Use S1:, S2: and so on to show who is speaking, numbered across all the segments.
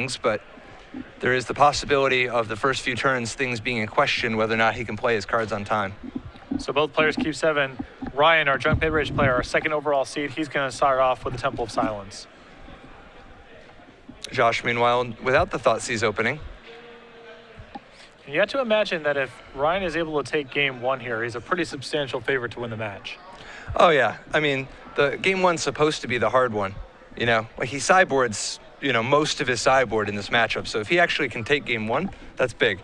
S1: things, but there is the possibility of the first few turns things being in question whether or not he can play his cards on time.
S2: So both players keep 7. Ryan, our junk mid-range player, our second overall seed, he's going to start off with the Temple of Silence.
S1: Josh, meanwhile, without the Thoughtseize opening.
S2: You have to imagine that if Ryan is able to take game 1 here, he's a pretty substantial favorite to win the match.
S1: Oh yeah, I mean, the game 1's supposed to be the hard one. You know, like he sideboards, you know, most of his sideboard in this matchup. So if he actually can take game 1, that's big.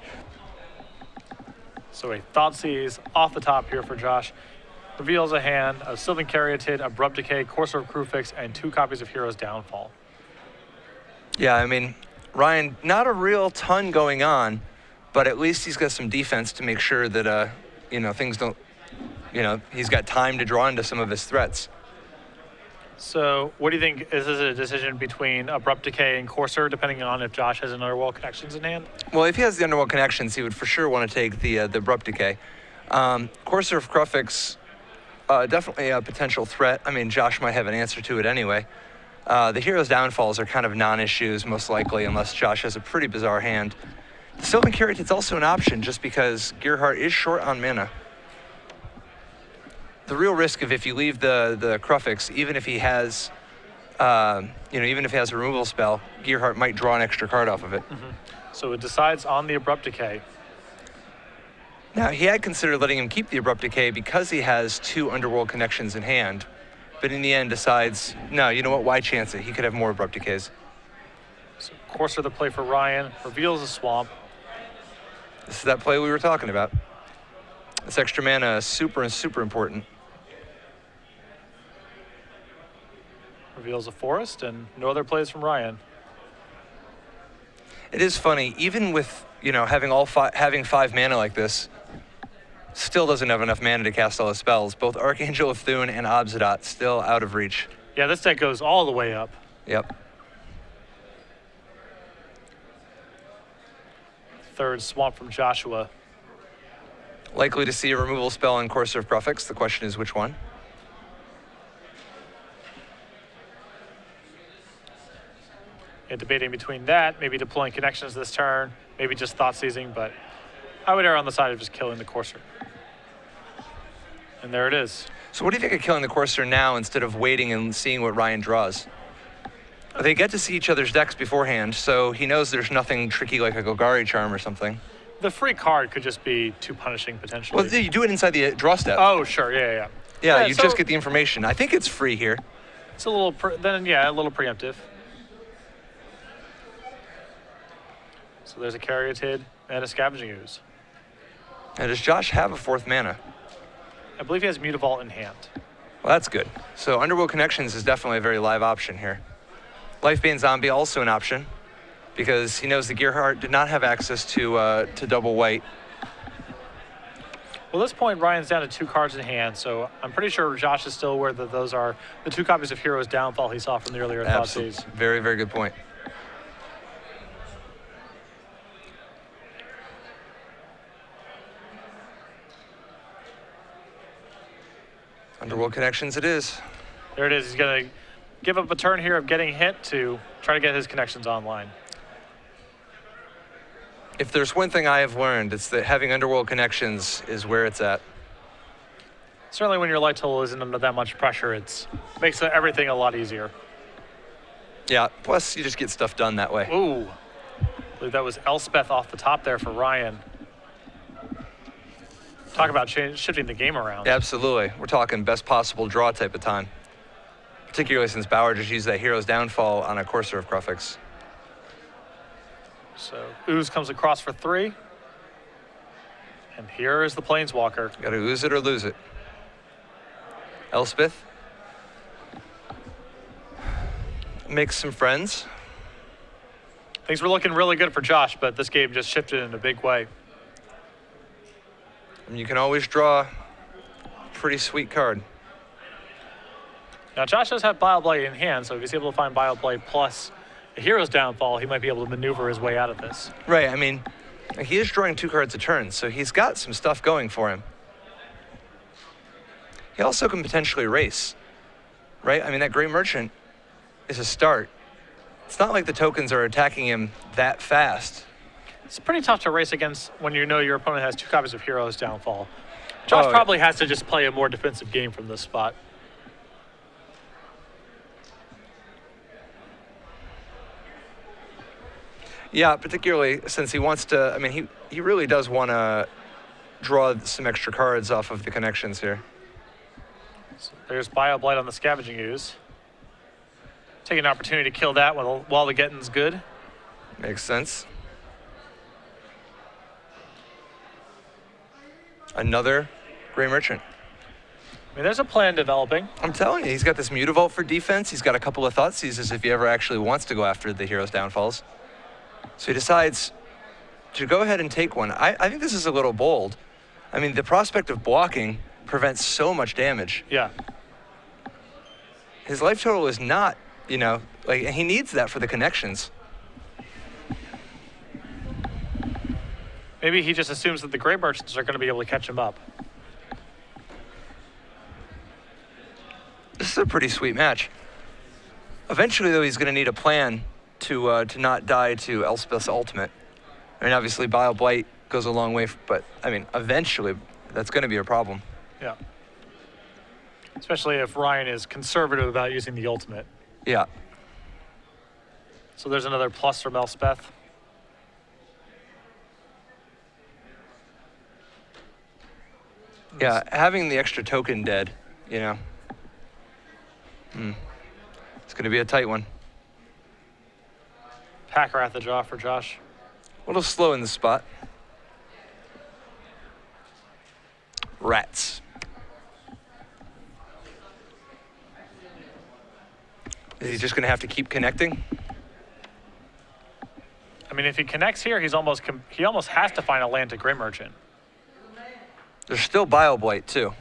S2: So a Thoughtseize off the top here for Josh. Reveals a hand of Sylvan Caryatid, Abrupt Decay, Courser of Crufix, and 2 copies of Hero's Downfall.
S1: Yeah, I mean, Ryan, not a real ton going on, but at least he's got some defense to make sure that, you know, things don't, you know, he's got time to draw into some of his threats.
S2: So what do you think? Is this a decision between Abrupt Decay and Courser, depending on if Josh has an Underworld Connections in hand?
S1: Well, if he has the Underworld Connections, he would for sure want to take the Abrupt Decay. Courser of Crufix, definitely a potential threat. I mean, Josh might have an answer to it anyway. The Hero's Downfalls are kind of non-issues, most likely, unless Josh has a pretty bizarre hand. The Sylvan Caryatid's also an option just because Gerhart is short on mana. The real risk of if you leave the Crufix, even if he has, you know, even if he has a removal spell, Gerhart might draw an extra card off of it.
S2: Mm-hmm. So it decides on the Abrupt Decay.
S1: Now, he had considered letting him keep the Abrupt Decay because he has 2 Underworld Connections in hand, but in the end decides, no, you know what, why chance it? He could have more Abrupt Decays.
S2: So Courser the play for Ryan, reveals a Swamp.
S1: This is that play we were talking about. This extra mana is super important.
S2: Reveals a Forest, and no other plays from Ryan.
S1: It is funny, even with, you know, having having 5 mana like this, still doesn't have enough mana to cast all his spells. Both Archangel of Thune and Obsidian still out of reach.
S2: Yeah, this deck goes all the way up.
S1: Yep.
S2: Third Swamp from Joshua.
S1: Likely to see a removal spell on Courser of Crufix. The question is which one?
S2: And debating between that, maybe deploying Connections this turn, maybe just Thoughtseizing, but I would err on the side of just killing the Courser. And there it is.
S1: So what do you think of killing the Courser now instead of waiting and seeing what Ryan draws? They get to see each other's decks beforehand, so he knows there's nothing tricky like a Golgari Charm or something.
S2: The free card could just be too punishing, potentially.
S1: Well, you do it inside the draw step.
S2: Oh, sure, yeah.
S1: Yeah, you just get the information. I think it's free here.
S2: It's a little, a little preemptive. So there's a Caryatid and a Scavenging Ooze.
S1: Now, does Josh have a 4th mana?
S2: I believe he has Mutavault in hand.
S1: Well, that's good. So Underworld Connections is definitely a very live option here. Lifebane Zombie also an option because he knows that Gerhart did not have access to double white.
S2: Well, at this point, Ryan's down to 2 cards in hand, so I'm pretty sure Josh is still aware that those are the 2 copies of Hero's Downfall he saw from the earlier Thoughtseize.
S1: Very, very good point. Underworld Connections it is.
S2: There it is. He's going to give up a turn here of getting hit to try to get his Connections online.
S1: If there's one thing I have learned, it's that having Underworld Connections is where it's at.
S2: Certainly when your light total isn't under that much pressure, it makes everything a lot easier.
S1: Yeah, plus you just get stuff done that way.
S2: Ooh. I believe that was Elspeth off the top there for Ryan. Talk about shifting the game around.
S1: Absolutely. We're talking best possible draw type of time. Particularly since Bauer just used that Hero's Downfall on a Courser of Crufix.
S2: So Ooze comes across for 3. And here is the Planeswalker.
S1: Gotta ooze it or lose it. Elspeth makes some friends.
S2: Things were looking really good for Josh, but this game just shifted in a big way.
S1: And you can always draw a pretty sweet card.
S2: Now Josh does have Bioblade in hand, so if he's able to find Bioblade plus a Hero's Downfall, he might be able to maneuver his way out of this.
S1: Right, I mean, he is drawing 2 cards a turn, so he's got some stuff going for him. He also can potentially race, right? I mean, that Great Merchant is a start. It's not like the tokens are attacking him that fast.
S2: It's pretty tough to race against when you know your opponent has 2 copies of Hero's Downfall. Josh
S1: Oh,
S2: probably has to just play a more defensive game from this spot.
S1: Yeah, particularly since he wants to, I mean, he really does want to draw some extra cards off of the connections here.
S2: So there's Bio Blight on the Scavenging Ooze. Taking an opportunity to kill that while the getting's good.
S1: Makes sense. Another Gray Merchant.
S2: I mean, there's a plan developing.
S1: I'm telling you, he's got this Mutavault for defense. He's got a couple of Thoughtseizes if he ever actually wants to go after the Hero's Downfalls. So he decides to go ahead and take one. I think this is a little bold. I mean, the prospect of blocking prevents so much damage.
S2: Yeah.
S1: His life total is not, you know, like, he needs that for the connections.
S2: Maybe he just assumes that the Gray Merchants are going to be able to catch him up.
S1: This is a pretty sweet match. Eventually, though, he's going to need a plan to not die to Elspeth's ultimate. I mean, obviously, Bile Blight goes a long way, but, I mean, eventually, that's going to be a problem.
S2: Yeah. Especially if Ryan is conservative about using the ultimate.
S1: Yeah.
S2: So there's another plus from Elspeth.
S1: Yeah, having the extra token dead, you know. It's going to be a tight one.
S2: Packer at the draw for Josh.
S1: A little slow in the spot. Rats. Is he just going to have to keep connecting?
S2: I mean, if he connects here, he almost has to find a land to Gray Merchant.
S1: There's still Bile Blight, too.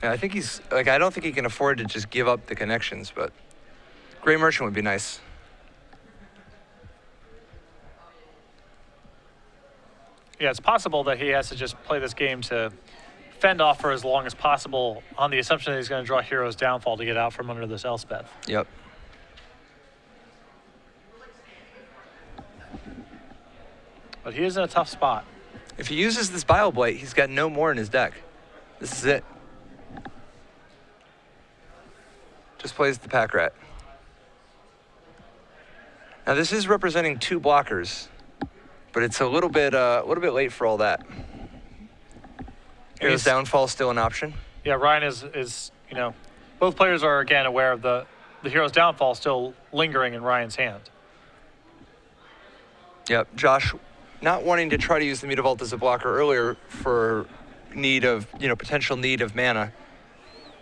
S1: Yeah, I think he's, like, I don't think he can afford to just give up the connections, but Gray Merchant would be nice.
S2: Yeah, it's possible that he has to just play this game to fend off for as long as possible on the assumption that he's going to draw Hero's Downfall to get out from under this Elspeth.
S1: Yep.
S2: But he is in a tough spot.
S1: If he uses this Bile Blight, he's got no more in his deck. This is it. Just plays the Pack Rat. Now this is representing 2 blockers, but it's a little bit late for all that. Hero's Downfall still an option.
S2: Yeah, Ryan is you know, both players are again aware of the Hero's Downfall still lingering in Ryan's hand.
S1: Yep, Josh not wanting to try to use the Mutavault as a blocker earlier for potential need of mana,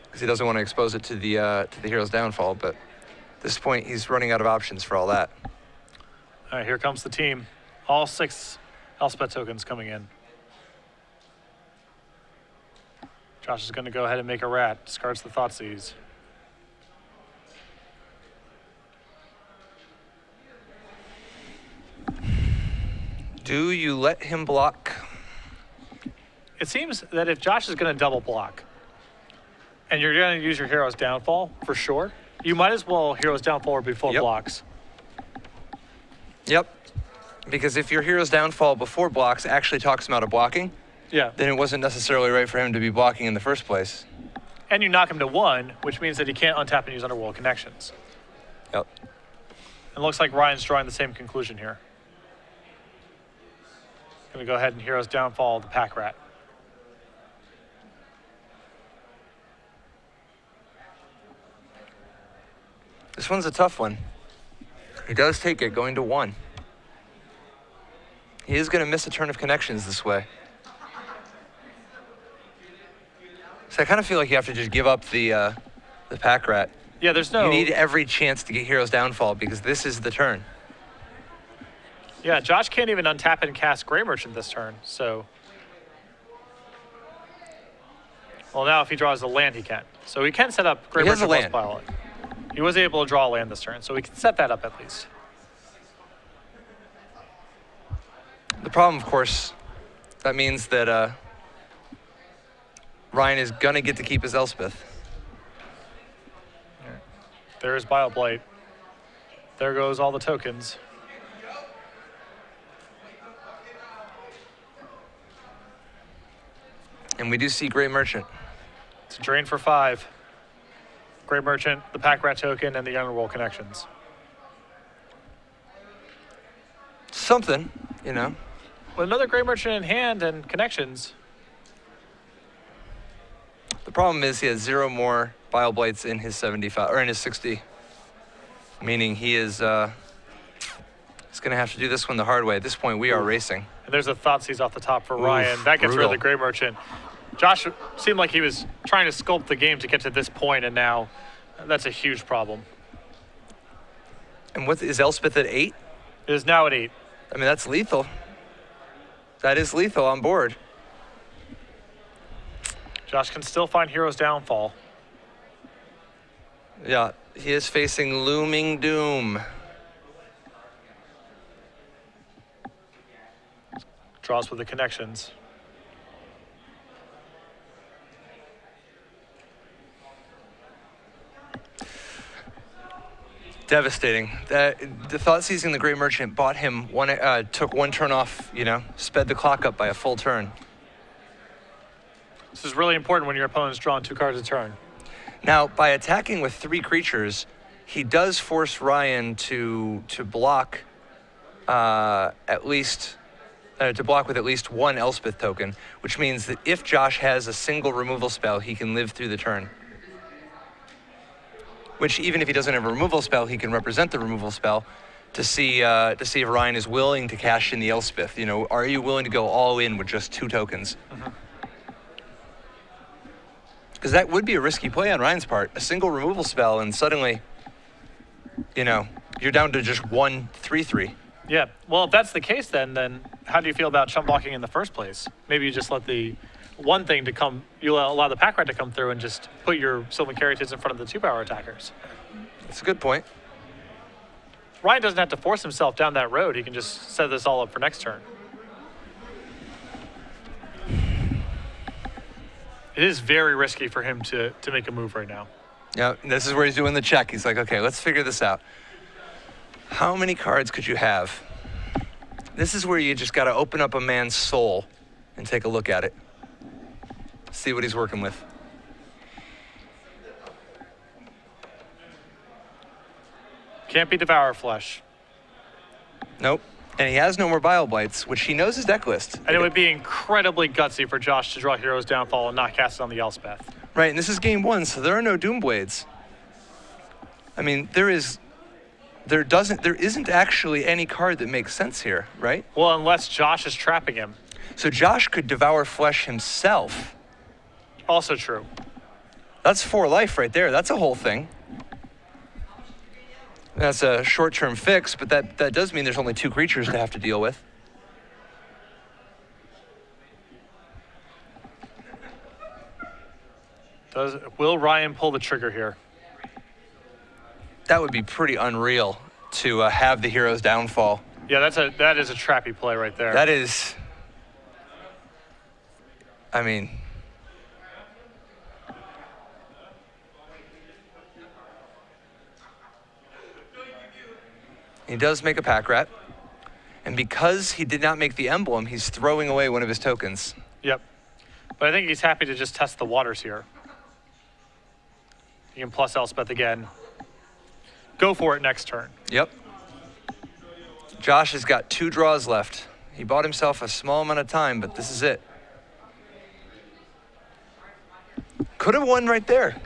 S1: because he doesn't want to expose it to the Hero's Downfall, but at this point he's running out of options for all that.
S2: All right, here comes the team. All 6 Elspeth tokens coming in. Josh is going to go ahead and make a rat. Discards the Thoughtseize.
S1: Do you let him block?
S2: It seems that if Josh is going to double block, and you're going to use your Hero's Downfall for sure, you might as well Hero's Downfall before blocks.
S1: Yep. Because if your Hero's Downfall before blocks actually talks him out of blocking,
S2: Yeah.
S1: then it wasn't necessarily right for him to be blocking in the first place.
S2: And you knock him to 1, which means that he can't untap and use Underworld Connections.
S1: Yep.
S2: It looks like Ryan's drawing the same conclusion here. Going to go ahead and Hero's Downfall the Pack Rat.
S1: This one's a tough one. He does take it, going to 1. He is going to miss a turn of connections this way. So I kind of feel like you have to just give up the Pack Rat.
S2: Yeah, there's no...
S1: You need every chance to get Hero's Downfall because this is the turn.
S2: Yeah, Josh can't even untap and cast Gray Merchant this turn, so... Well, now if he draws a land, he can. So he can set up Gray
S1: He has
S2: Merchant
S1: a land.
S2: plus Bile. He was able to draw a land this turn, so we can set that up at least.
S1: The problem, of course, that means that Ryan is going to get to keep his Elspeth.
S2: There's Bioblight. There goes all the tokens.
S1: And we do see Great Merchant.
S2: It's a drain for 5. Great Merchant, the Pack Rat token, and the Underworld connections.
S1: Something, you know.
S2: With another Great Merchant in hand and connections.
S1: The problem is he has 0 more Bioblights in his 75 or in his 60, meaning he is he's going to have to do this one the hard way. At this point, we are racing.
S2: And there's a Thoughtseize off the top for Ryan. That gets rid of the Great Merchant. Josh seemed like he was trying to sculpt the game to get to this point, and now that's a huge problem.
S1: And what is Elspeth at 8?
S2: It is now at 8.
S1: I mean, that's lethal. That is lethal on board.
S2: Josh can still find Hero's Downfall.
S1: Yeah, he is facing looming doom.
S2: Draws with the connections.
S1: Devastating. The Thoughtseize and the Great Merchant bought him took 1 turn off, you know, sped the clock up by a full turn.
S2: This is really important when your opponent's drawing 2 cards a turn.
S1: Now, by attacking with 3 creatures, he does force Ryan to block at least to block with at least 1 Elspeth token, which means that if Josh has a single removal spell, he can live through the turn. Which, even if he doesn't have a removal spell, he can represent the removal spell to see if Ryan is willing to cash in the Elspeth. You know, are you willing to go all in with just 2 tokens? Because that would be a risky play on Ryan's part. A single removal spell, and suddenly, you know, you're down to just 1 3/3.
S2: Yeah, well, if that's the case, then how do you feel about chump blocking in the first place? Maybe you just let the one thing to come, you allow the Pack Rat to come through and just put your Sylvan Caryatids in front of the 2-power attackers.
S1: That's a good point.
S2: Ryan doesn't have to force himself down that road. He can just set this all up for next turn. It is very risky for him to make a move right now.
S1: Yeah, this is where he's doing the check. He's like, okay, let's figure this out. How many cards could you have? This is where you just got to open up a man's soul and take a look at it. See what he's working with.
S2: Can't be Devour Flesh.
S1: Nope. And he has no more Bioblights, which he knows his deck list.
S2: And it would be incredibly gutsy for Josh to draw Hero's Downfall and not cast it on the Elspeth.
S1: Right, and this is game 1, so there are no Doomblades. I mean, there isn't actually any card that makes sense here, right?
S2: Well, unless Josh is trapping him.
S1: So Josh could Devour Flesh himself.
S2: Also true.
S1: That's 4 life right there. That's a whole thing. That's a short-term fix, but that does mean there's only 2 creatures to have to deal with.
S2: Will Ryan pull the trigger here?
S1: That would be pretty unreal to have the Hero's Downfall.
S2: Yeah, that is a trappy play right there.
S1: That is, I mean, he does make a Pack Rat, and because he did not make the emblem, he's throwing away one of his tokens.
S2: Yep. But I think he's happy to just test the waters here. He can plus Elspeth again. Go for it next turn.
S1: Yep. Josh has got 2 draws left. He bought himself a small amount of time, but this is it. Could have won right there.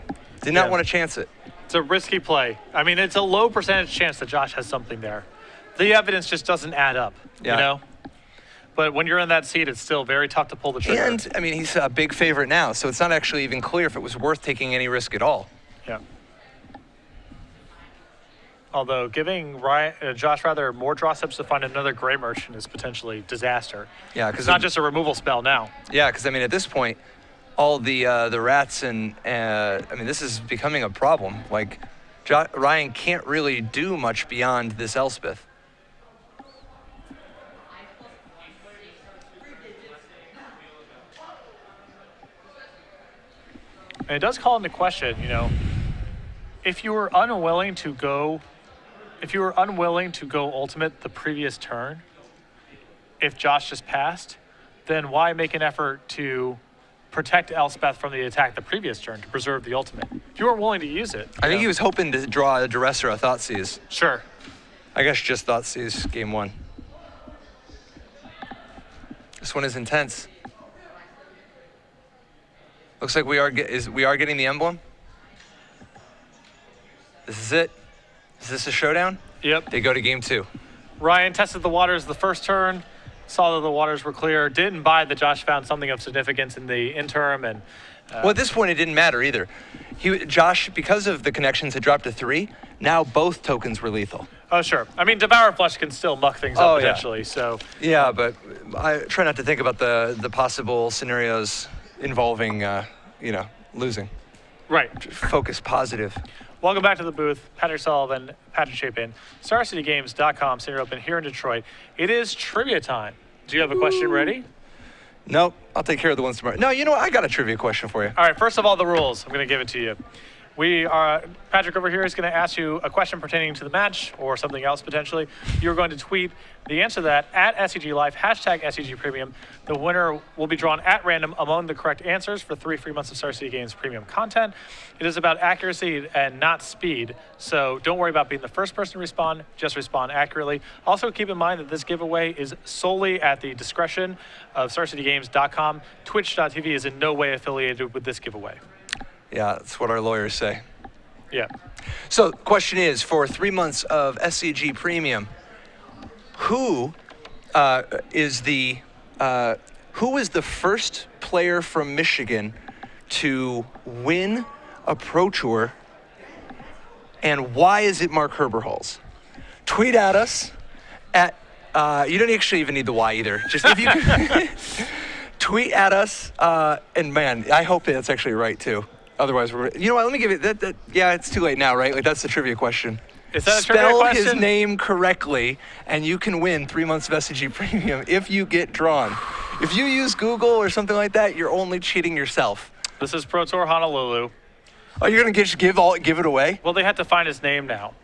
S1: Did not want to chance it.
S2: It's a risky play. I mean, it's a low percentage chance that Josh has something there. The evidence just doesn't add up, you know? But when you're in that seat, it's still very tough to pull the trigger.
S1: And, I mean, he's a big favorite now, so it's not actually even clear if it was worth taking any risk at all.
S2: Yeah. Although giving Josh rather more draw steps to find another Grey Merchant is potentially disaster.
S1: Yeah,
S2: because it's not just a removal spell now.
S1: Yeah, because I mean at this point, all the rats and I mean this is becoming a problem. Like Ryan can't really do much beyond this Elspeth.
S2: And it does call into question, you know, if you were unwilling to go ultimate the previous turn, if Josh just passed, then why make an effort to protect Elspeth from the attack the previous turn to preserve the ultimate? If you weren't willing to use it.
S1: I think he was hoping to draw a Duress or a Thoughtseize.
S2: Sure.
S1: I guess just Thoughtseize game 1. This one is intense. Looks like we are getting the emblem. This is it. Is this a showdown?
S2: Yep.
S1: They go to game 2.
S2: Ryan tested the waters the first turn, saw that the waters were clear, didn't buy that Josh found something of significance in the interim, and
S1: well, at this point, it didn't matter either. Josh, because of the connections, had dropped to 3. Now both tokens were lethal.
S2: oh sure. I mean, Devour Flesh can still muck things up potentially. So
S1: Yeah, but I try not to think about the possible scenarios involving, losing.
S2: right.
S1: Focus positive.
S2: Welcome back to the booth. Patrick Sullivan, Patrick Chapin, StarCityGames.com, Center Open here in Detroit. It is trivia time. Do you have a question ready?
S1: Nope, I'll take care of the ones tomorrow. No, you know what? I got a trivia question for you.
S2: All right, first of all, the rules. I'm going to give it to you. Patrick over here is going to ask you a question pertaining to the match or something else potentially. You're going to tweet the answer to that at SCG Live, hashtag SCG Premium. The winner will be drawn at random among the correct answers for 3 free months of Star City Games premium content. It is about accuracy and not speed, so don't worry about being the first person to respond, just respond accurately. Also keep in mind that this giveaway is solely at the discretion of StarCityGames.com. Twitch.tv is in no way affiliated with this giveaway.
S1: Yeah, that's what our lawyers say.
S2: Yeah.
S1: So the question is, for 3 months of SCG Premium, who is the first player from Michigan to win a Pro Tour, and why is it Mark Herberholz? Tweet at us at, you don't actually even need the why either. Just if you can tweet at us, and man, I hope that's actually right too. Otherwise, you know what? Let me give it that. Yeah, it's too late now, right? Like that's the trivia question.
S2: Is that a trivia question?
S1: Spell his name correctly, and you can win 3 months of SCG Premium if you get drawn. If you use Google or something like that, you're only cheating yourself.
S2: This is Pro Tour Honolulu.
S1: Oh, you're gonna give it away?
S2: Well, they have to find his name now,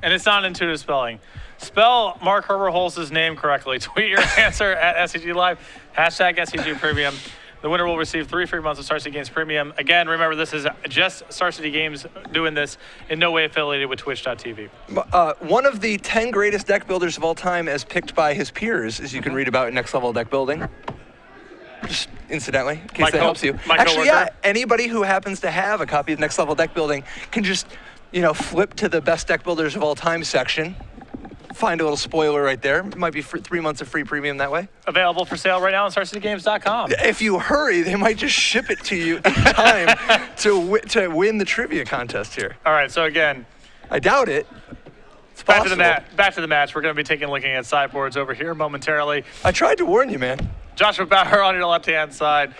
S2: and it's not intuitive spelling. Spell Mark Herberholz's name correctly. Tweet your answer at SCG Live, hashtag SCG Premium. The winner will receive 3 free months of Star City Games Premium. Again, remember, this is just Star City Games doing this, in no way affiliated with Twitch.tv.
S1: One of the 10 greatest deck builders of all time as picked by his peers, as you can read about in Next Level Deck Building. Just incidentally, in case that helps you. Actually, yeah, anybody who happens to have a copy of Next Level Deck Building can just, flip to the best deck builders of all time section. Find a little spoiler right there. It might be 3 months of free premium that way.
S2: Available for sale right now on StarCityGames.com.
S1: If you hurry, they might just ship it to you in time to win the trivia contest here.
S2: All right, so again,
S1: I doubt it. It's
S2: back
S1: possible.
S2: to the match. We're going to be looking at sideboards over here momentarily.
S1: I tried to warn you, man.
S2: Joshua Bauer on your left-hand side.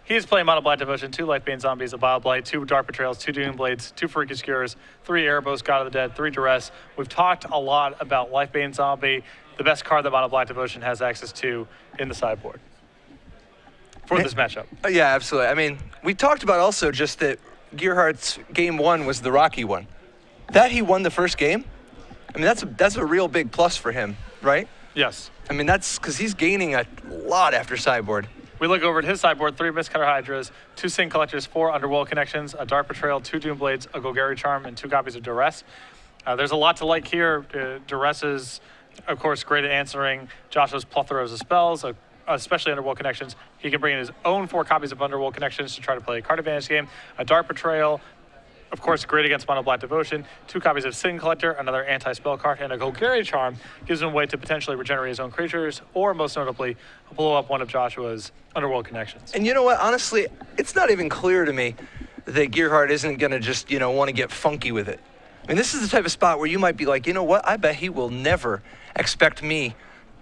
S2: He's playing Mono Blight Devotion, 2 Lifebane Zombies, a Bile Blight, 2 Dark Betrayals, 2 Doom Blades, 2 Freaky Skewers, 3 Erebos, God of the Dead, 3 Duress. We've talked a lot about Lifebane Zombie, the best card that Mono Blight Devotion has access to in the sideboard for this matchup.
S1: Yeah, absolutely. I mean, we talked about also just that Gerhart's game 1 was the rocky one. That he won the first game, I mean, that's a real big plus for him, right?
S2: Yes.
S1: I mean, that's because he's gaining a lot after sideboard.
S2: We look over at his sideboard, 3 Mistcutter Hydras, 2 Sin Collectors, 4 Underworld Connections, a Dark Betrayal, 2 Doom Blades, a Golgari Charm, and 2 copies of Duress. There's a lot to like here. Duress is, of course, great at answering Joshua's plethora of spells, especially Underworld Connections. He can bring in his own 4 copies of Underworld Connections to try to play a card advantage game. A Dark Betrayal, of course, great against Mono Black Devotion. 2 copies of Sin Collector, another anti-spell card, and a Golgari Charm gives him a way to potentially regenerate his own creatures, or most notably, blow up one of Joshua's Underworld Connections.
S1: And you know what? Honestly, it's not even clear to me that Gerhart isn't going to just, want to get funky with it. I mean, this is the type of spot where you might be like, you know what? I bet he will never expect me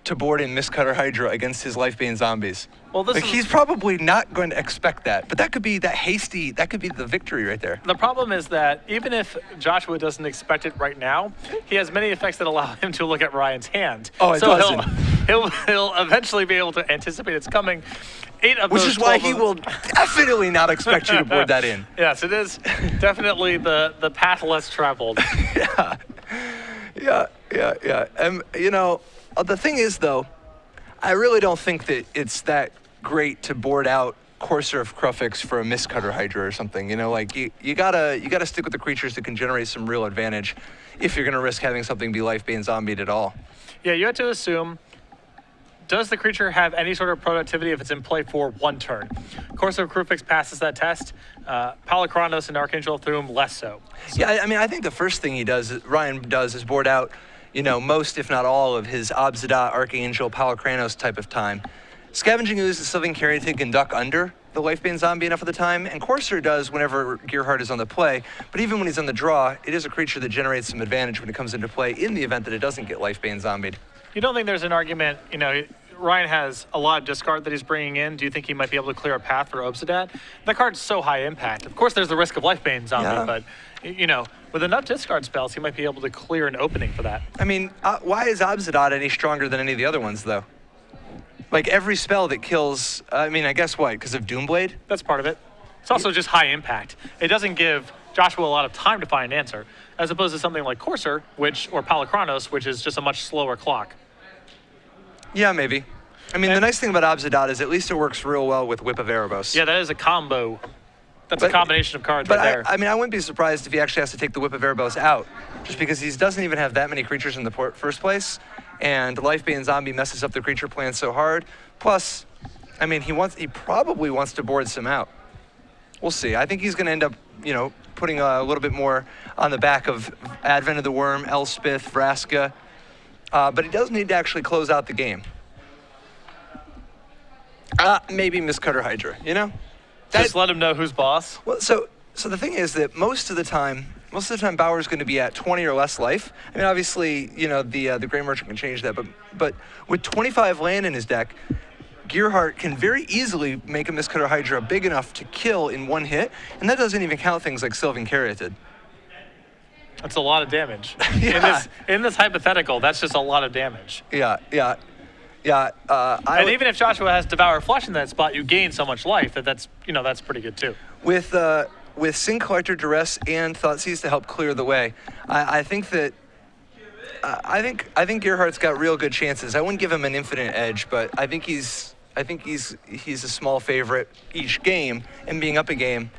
S1: to board in Mistcutter Hydra against his Lifebane Zombies.
S2: Well,
S1: he's probably not going to expect that, but that could be that could be the victory right there.
S2: The problem is that even if Joshua doesn't expect it right now, he has many effects that allow him to look at Ryan's hand.
S1: Oh, it doesn't.
S2: He'll eventually be able to anticipate it's coming 8 of
S1: Which
S2: those
S1: is why
S2: 12
S1: he
S2: of-
S1: will definitely not expect you to board that in.
S2: Yes, it is definitely the path less traveled.
S1: Yeah. The thing is, though, I really don't think that it's that great to board out Courser of Crufix for a Mistcutter Hydra or something. You gotta stick with the creatures that can generate some real advantage if you're gonna risk having something be Lifebane zombied at all.
S2: Yeah, you have to assume, does the creature have any sort of productivity if it's in play for 1 turn? Courser of Crufix passes that test. Palikronos and Archangel of Thum less so.
S1: Yeah, I mean, I think the first thing Ryan does is board out, most, if not all, of his Obsidat, Archangel, Palikronos type of time. Scavenging Ooze and Sylvan Carrion can duck under the Lifebane zombie enough of the time, and Courser does whenever Gerhart is on the play, but even when he's on the draw, it is a creature that generates some advantage when it comes into play in the event that it doesn't get Lifebane zombied.
S2: You don't think there's an argument, Ryan has a lot of discard that he's bringing in. Do you think he might be able to clear a path for Obsidat? That card's so high impact. Of course, there's the risk of Lifebane zombie,
S1: Yeah.
S2: but, with enough discard spells, he might be able to clear an opening for that.
S1: I mean, why is Obsidat any stronger than any of the other ones, though? Like, every spell that kills, I guess what, because of Doomblade?
S2: That's part of it. It's also just high impact. It doesn't give Joshua a lot of time to find an answer, as opposed to something like Courser, or Palikronos, which is just a much slower clock.
S1: Yeah, maybe. I mean, the nice thing about Obsidat is at least it works real well with Whip of Erebos.
S2: Yeah, that is a combo. That's a combination of cards
S1: But
S2: right there.
S1: I wouldn't be surprised if he actually has to take the Whip of Erebos out, just because he doesn't even have that many creatures in the first place, and Lifebane Zombie messes up the creature plan so hard. Plus, he probably wants to board some out. We'll see. I think he's going to end up, putting a little bit more on the back of Advent of the Worm, Elspeth, Vraska, but he does need to actually close out the game. Maybe Mistcutter Hydra,
S2: Just let him know who's boss.
S1: Well, so the thing is that most of the time Bauer's going to be at 20 or less life. I mean, obviously, the Grey Merchant can change that, but with 25 land in his deck, Gerhart can very easily make a Mistcutter Hydra big enough to kill in 1 hit, and that doesn't even count things like Sylvan Carrion did.
S2: That's a lot of damage.
S1: Yeah.
S2: In this hypothetical, that's just a lot of damage.
S1: Yeah.
S2: And even if Joshua has Devour Flesh in that spot, you gain so much life that's pretty good too.
S1: With Sin Collector, Duress, and Thoughtseize to help clear the way, I think that I think Gerhart's got real good chances. I wouldn't give him an infinite edge, but I think he's a small favorite each game, and being up a game,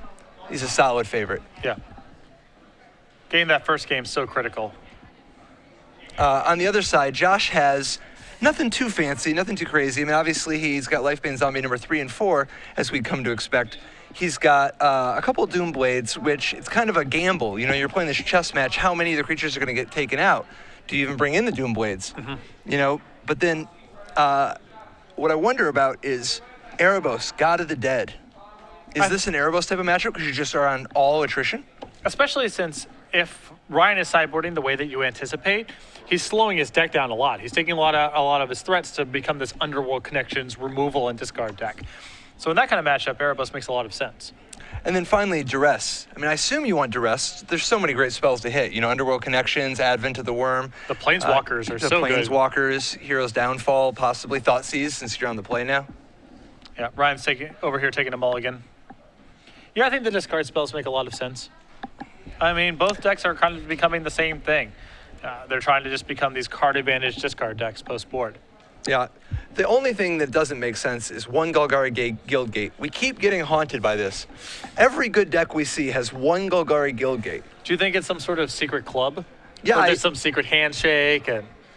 S1: he's a solid favorite.
S2: Yeah. Getting that first game so critical.
S1: On the other side, Josh has nothing too fancy, nothing too crazy. I mean, obviously, he's got Lifebane Zombie number 3 and 4, as we'd come to expect. He's got a couple of Doomblades, which it's kind of a gamble. You're playing this chess match. How many of the creatures are going to get taken out? Do you even bring in the Doomblades? Mm-hmm. But then what I wonder about is Erebos, God of the Dead. Is this an Erebos type of matchup because you just are on all attrition?
S2: Especially since if Ryan is sideboarding the way that you anticipate, he's slowing his deck down a lot. He's taking a lot of his threats to become this Underworld Connections removal and discard deck. So in that kind of matchup, Erebos makes a lot of sense.
S1: And then finally, Duress. I mean, I assume you want Duress. There's so many great spells to hit. Underworld Connections, Advent of the Worm.
S2: The Planeswalkers are so good.
S1: The Planeswalkers, Hero's Downfall, possibly Thoughtseize, since you're on the play now.
S2: Yeah, Ryan's over here taking a mulligan. Yeah, I think the discard spells make a lot of sense. I mean, both decks are kind of becoming the same thing. They're trying to just become these card advantage discard decks post-board.
S1: Yeah. The only thing that doesn't make sense is one Golgari Guildgate. We keep getting haunted by this. Every good deck we see has one Golgari Guildgate.
S2: Do you think it's some sort of secret club?
S1: Yeah.
S2: Or just some secret handshake?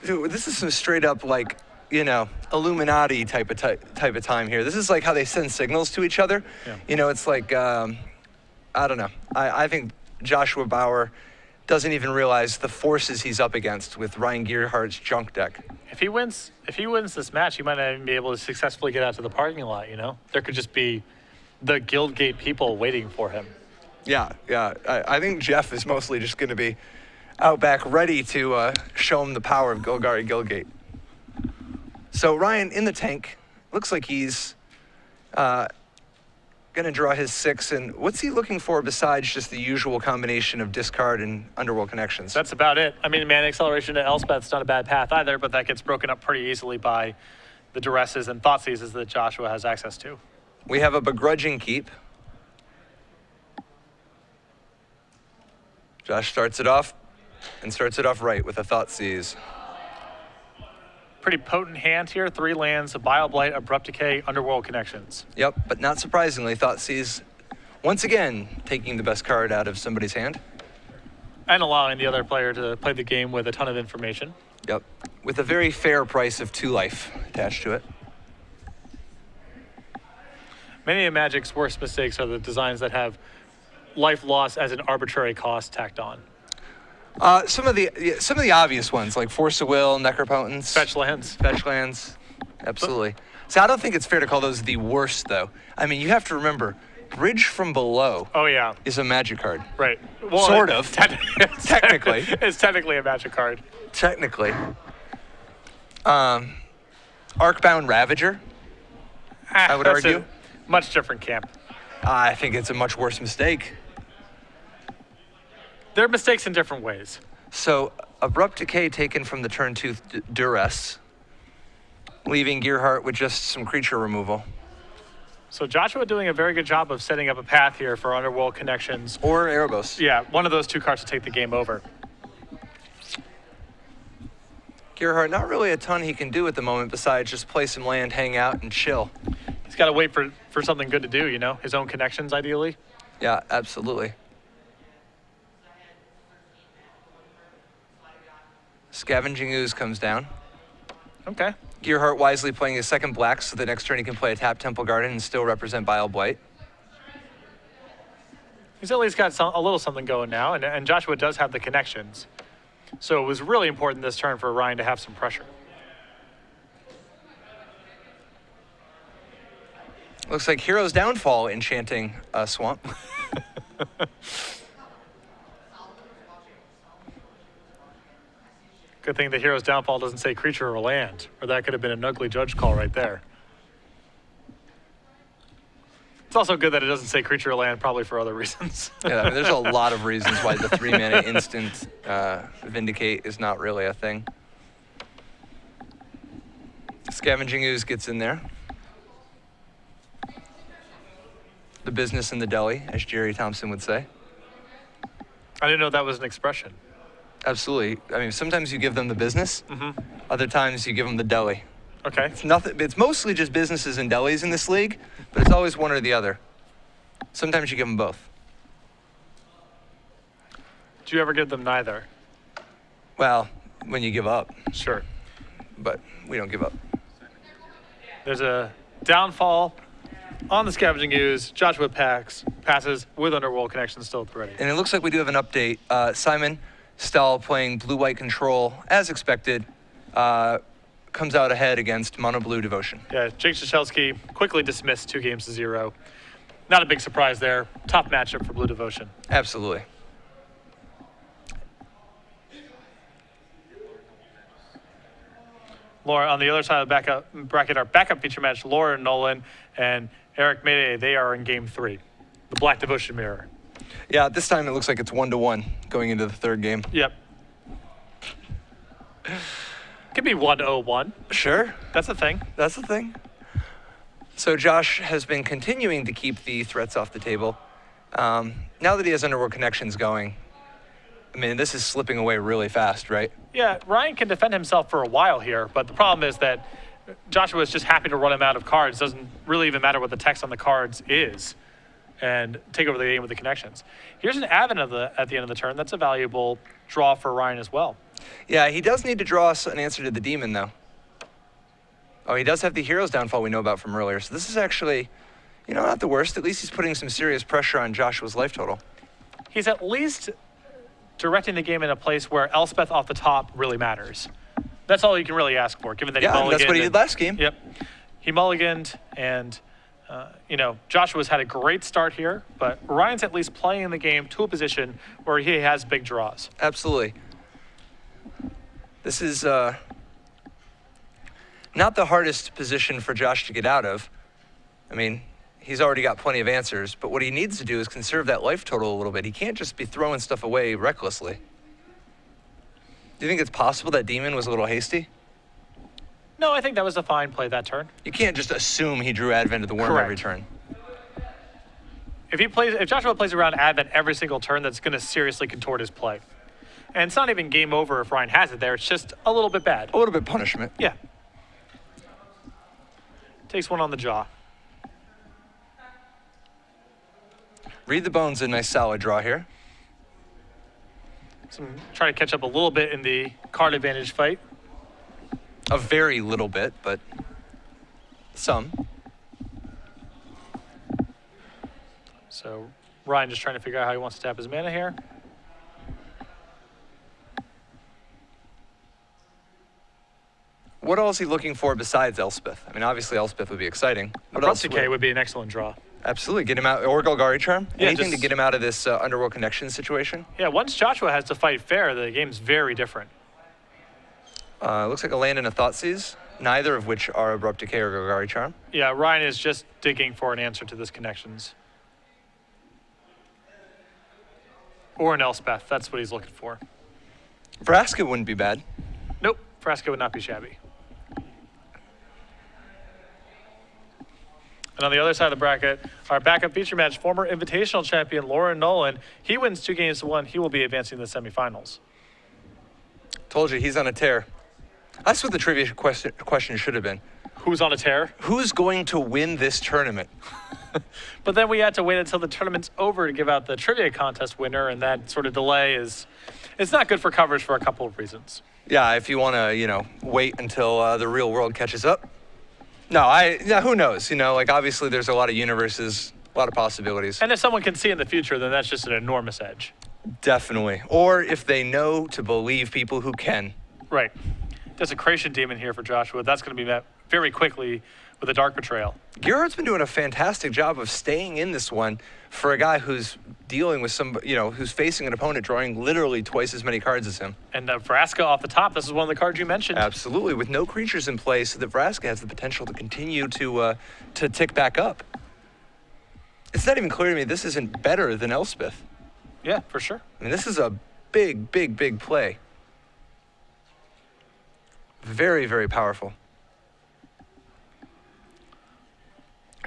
S1: Dude, this is some straight up Illuminati type of time here. This is like how they send signals to each other. Yeah. It's like, I don't know. I think Joshua Bauer doesn't even realize the forces he's up against with Ryan Gerhart's junk deck.
S2: If he wins this match, he might not even be able to successfully get out to the parking lot, There could just be the Guildgate people waiting for him.
S1: Yeah. I think Jeff is mostly just going to be out back ready to show him the power of Golgari Guildgate. So Ryan in the tank, looks like he's going to draw his 6, and what's he looking for besides just the usual combination of discard and Underworld Connections?
S2: That's about it. I mean, Mana Acceleration to Elspeth's not a bad path either, but that gets broken up pretty easily by the Duresses and Thoughtseizes that Joshua has access to.
S1: We have a begrudging keep. Josh starts it off and starts it off right with a Thoughtseize.
S2: Pretty potent hand here. 3 lands, a Bioblight, Abrupt Decay, Underworld Connections.
S1: Yep, but not surprisingly, Thoughtseize once again taking the best card out of somebody's hand.
S2: And allowing the other player to play the game with a ton of information.
S1: Yep, with a very fair price of 2 life attached to it.
S2: Many of Magic's worst mistakes are the designs that have life loss as an arbitrary cost tacked on.
S1: Some of the obvious ones, like Force of Will, Necropotence.
S2: Fetch lands.
S1: Fetch lands, absolutely. So I don't think it's fair to call those the worst, though. I mean, you have to remember, Bridge from Below
S2: Oh, yeah.
S1: is a Magic card.
S2: Right. Well,
S1: Sort of. Technically.
S2: It's technically a Magic card.
S1: Technically. Arcbound Ravager, I would
S2: That's
S1: argue.
S2: a much different camp.
S1: I think it's a much worse mistake.
S2: There are mistakes in different ways.
S1: So, Abrupt Decay taken from the turn 2 Duress, leaving Gerhart with just some creature removal.
S2: So Joshua doing a very good job of setting up a path here for Underworld Connections.
S1: Or Erebos.
S2: Yeah, one of those 2 cards to take the game over.
S1: Gerhart, not really a ton he can do at the moment besides just play some land, hang out, and chill.
S2: He's got to wait for something good to do, you know? His own connections, ideally.
S1: Yeah, absolutely. Scavenging Ooze comes down.
S2: Okay.
S1: Gerhart wisely playing his second black so the next turn he can play a tap Temple Garden and still represent Bile-Blight.
S2: He's at least got a little something going now, and Joshua does have the connections. So it was really important this turn for Ryan to have some pressure.
S1: Looks like Hero's Downfall enchanting Swamp.
S2: Good thing the Hero's Downfall doesn't say creature or land, or that could have been an ugly judge call right there. It's also good that it doesn't say creature or land, probably for other reasons.
S1: Yeah, I mean, there's a lot of reasons why the 3-mana instant Vindicate is not really a thing. Scavenging Ooze gets in there. The business in the deli, as Jerry Thompson would say.
S2: I didn't know that was an expression.
S1: Absolutely. I mean, sometimes you give them the business. Other times you give them the deli.
S2: Okay.
S1: It's nothing. It's mostly just businesses and delis in this league, but it's always one or the other. Sometimes you give them both.
S2: Do you ever give them neither?
S1: Well, when you give up,
S2: Sure.
S1: but we don't give up.
S2: There's a downfall on the Scavenging Ooze. Joshua passes with Underworld Connection still at the ready.
S1: And it looks like we do have an update. Simon Stahl playing blue-white control, as expected, comes out ahead against mono blue Devotion.
S2: Yeah, Jake Strzelski quickly dismissed 2-0. Not a big surprise there. Tough matchup for Blue Devotion.
S1: Absolutely.
S2: Laura, on the other side of the bracket, our backup feature match, Laura Nolan and Eric Mayday, they are in game 3. The Black Devotion Mirror.
S1: Yeah, this time it looks like it's 1-1 going into the third game.
S2: Yep. Could be 1-0-1.
S1: Sure.
S2: That's a thing.
S1: That's the thing. So Josh has been continuing to keep the threats off the table. Now that he has Underworld Connections going, I mean, this is slipping away really fast, right?
S2: Yeah, Ryan can defend himself for a while here, but the problem is that Joshua is just happy to run him out of cards. Doesn't really even matter what the text on the cards is, and take over the game with the connections. Here's an Advent at the end of the turn. That's a valuable draw for Ryan as well.
S1: Yeah, he does need to draw us an answer to the demon, though. Oh, he does have the Hero's Downfall we know about from earlier. So this is actually, not the worst. At least he's putting some serious pressure on Joshua's life total.
S2: He's at least directing the game in a place where Elspeth off the top really matters. That's all you can really ask for, given that he mulliganed.
S1: Yeah, that's what he did last game.
S2: Yep. He mulliganed, and, Joshua's had a great start here, but Ryan's at least playing the game to a position where he has big draws.
S1: Absolutely. This is not the hardest position for Josh to get out of. I mean, he's already got plenty of answers, but what he needs to do is conserve that life total a little bit. He can't just be throwing stuff away recklessly. Do you think it's possible that Demon was a little hasty?
S2: No, I think that was a fine play that turn.
S1: You can't just assume he drew Advent of the Worm
S2: Correct.
S1: every turn.
S2: if Joshua plays around Advent every single turn, that's going to seriously contort his play. And it's not even game over if Ryan has it there. It's just a little bit bad.
S1: A little bit punishment.
S2: Yeah. Takes one on the jaw.
S1: Read the bones, a nice solid draw here.
S2: So I'm trying to catch up a little bit in the card advantage fight.
S1: A very little bit, but some.
S2: So Ryan just trying to figure out how he wants to tap his mana here.
S1: What else is he looking for besides Elspeth? I mean, obviously Elspeth would be exciting. What
S2: Abrupt
S1: else
S2: Decay would be an excellent draw.
S1: Absolutely, get him out, or Golgari Charm.
S2: Yeah,
S1: Anything to
S2: just-
S1: get him out of this Underworld Connection situation.
S2: Yeah, once Joshua has to fight fair, the game's very different.
S1: Looks like a land and a Thoughtseize, neither of which are Abrupt Decay or Golgari Charm.
S2: Yeah, Ryan is just digging for an answer to this connections. Or an Elspeth, that's what he's looking for.
S1: Vraska wouldn't be bad.
S2: Nope, Frasco would not be shabby. And on the other side of the bracket, our backup feature match, former Invitational champion Lauren Nolan. He wins 2-1. He will be advancing to the semifinals.
S1: Told you, he's on a tear. That's what the trivia question should have been.
S2: Who's on a tear?
S1: Who's going to win this tournament?
S2: But then we had to wait until the tournament's over to give out the trivia contest winner, and that sort of delay it's not good for coverage for a couple of reasons.
S1: Yeah, if you want to, wait until the real world catches up. No, who knows? Like obviously there's a lot of universes, a lot of possibilities.
S2: And if someone can see in the future, then that's just an enormous edge.
S1: Definitely. Or if they know to believe people who can.
S2: Right. Desecration Demon here for Joshua. That's going to be met very quickly with a Dark Betrayal.
S1: Gerhart's been doing a fantastic job of staying in this one for a guy who's dealing with who's facing an opponent drawing literally twice as many cards as him.
S2: And Vraska off the top, this is one of the cards you mentioned.
S1: Absolutely, with no creatures in play, so that Vraska has the potential to continue to tick back up. It's not even clear to me this isn't better than Elspeth.
S2: Yeah, for sure.
S1: I mean, this is a big, big, big play. Very, very powerful.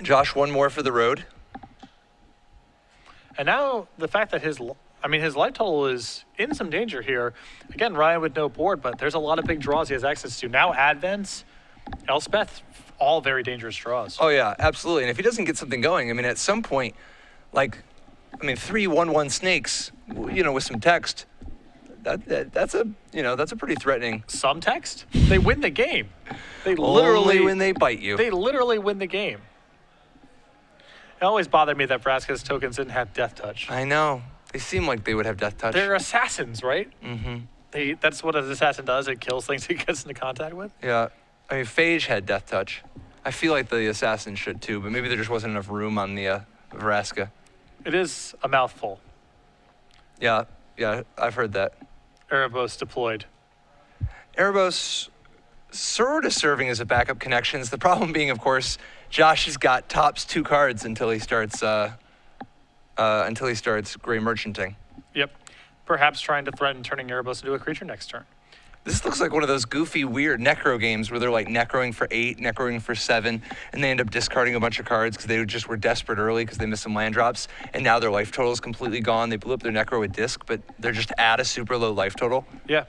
S1: Josh, one more for the road.
S2: And now the fact that his life total is in some danger here. Again, Ryan with no board, but there's a lot of big draws he has access to. Now Advents, Elspeth, all very dangerous draws.
S1: Oh yeah, absolutely. And if he doesn't get something going, I mean, at some point, 3/1/1 snakes, with some text, that's a pretty threatening.
S2: Some text? They win the game. They
S1: Only
S2: literally
S1: when they bite you.
S2: They literally win the game. It always bothered me that Vraska's tokens didn't have Death Touch.
S1: I know. They seem like they would have Death Touch.
S2: They're assassins, right?
S1: Mm-hmm.
S2: That's what an assassin does. It kills things it gets into contact with.
S1: Yeah. I mean, Phage had Death Touch. I feel like the assassin should too, but maybe there just wasn't enough room on the Vraska.
S2: It is a mouthful.
S1: Yeah, I've heard that.
S2: Erebos deployed.
S1: Erebos sort of serving as a backup connections. The problem being, of course, Josh has got tops 2 cards until he starts Gray Merchanting.
S2: Yep. Perhaps trying to threaten turning Erebos into a creature next turn.
S1: This looks like one of those goofy, weird Necro games where they're like Necroing for 8, Necroing for 7, and they end up discarding a bunch of cards because they just were desperate early because they missed some land drops, and now their life total is completely gone. They blew up their Necro with Disc, but they're just at a super low life total.
S2: Yeah.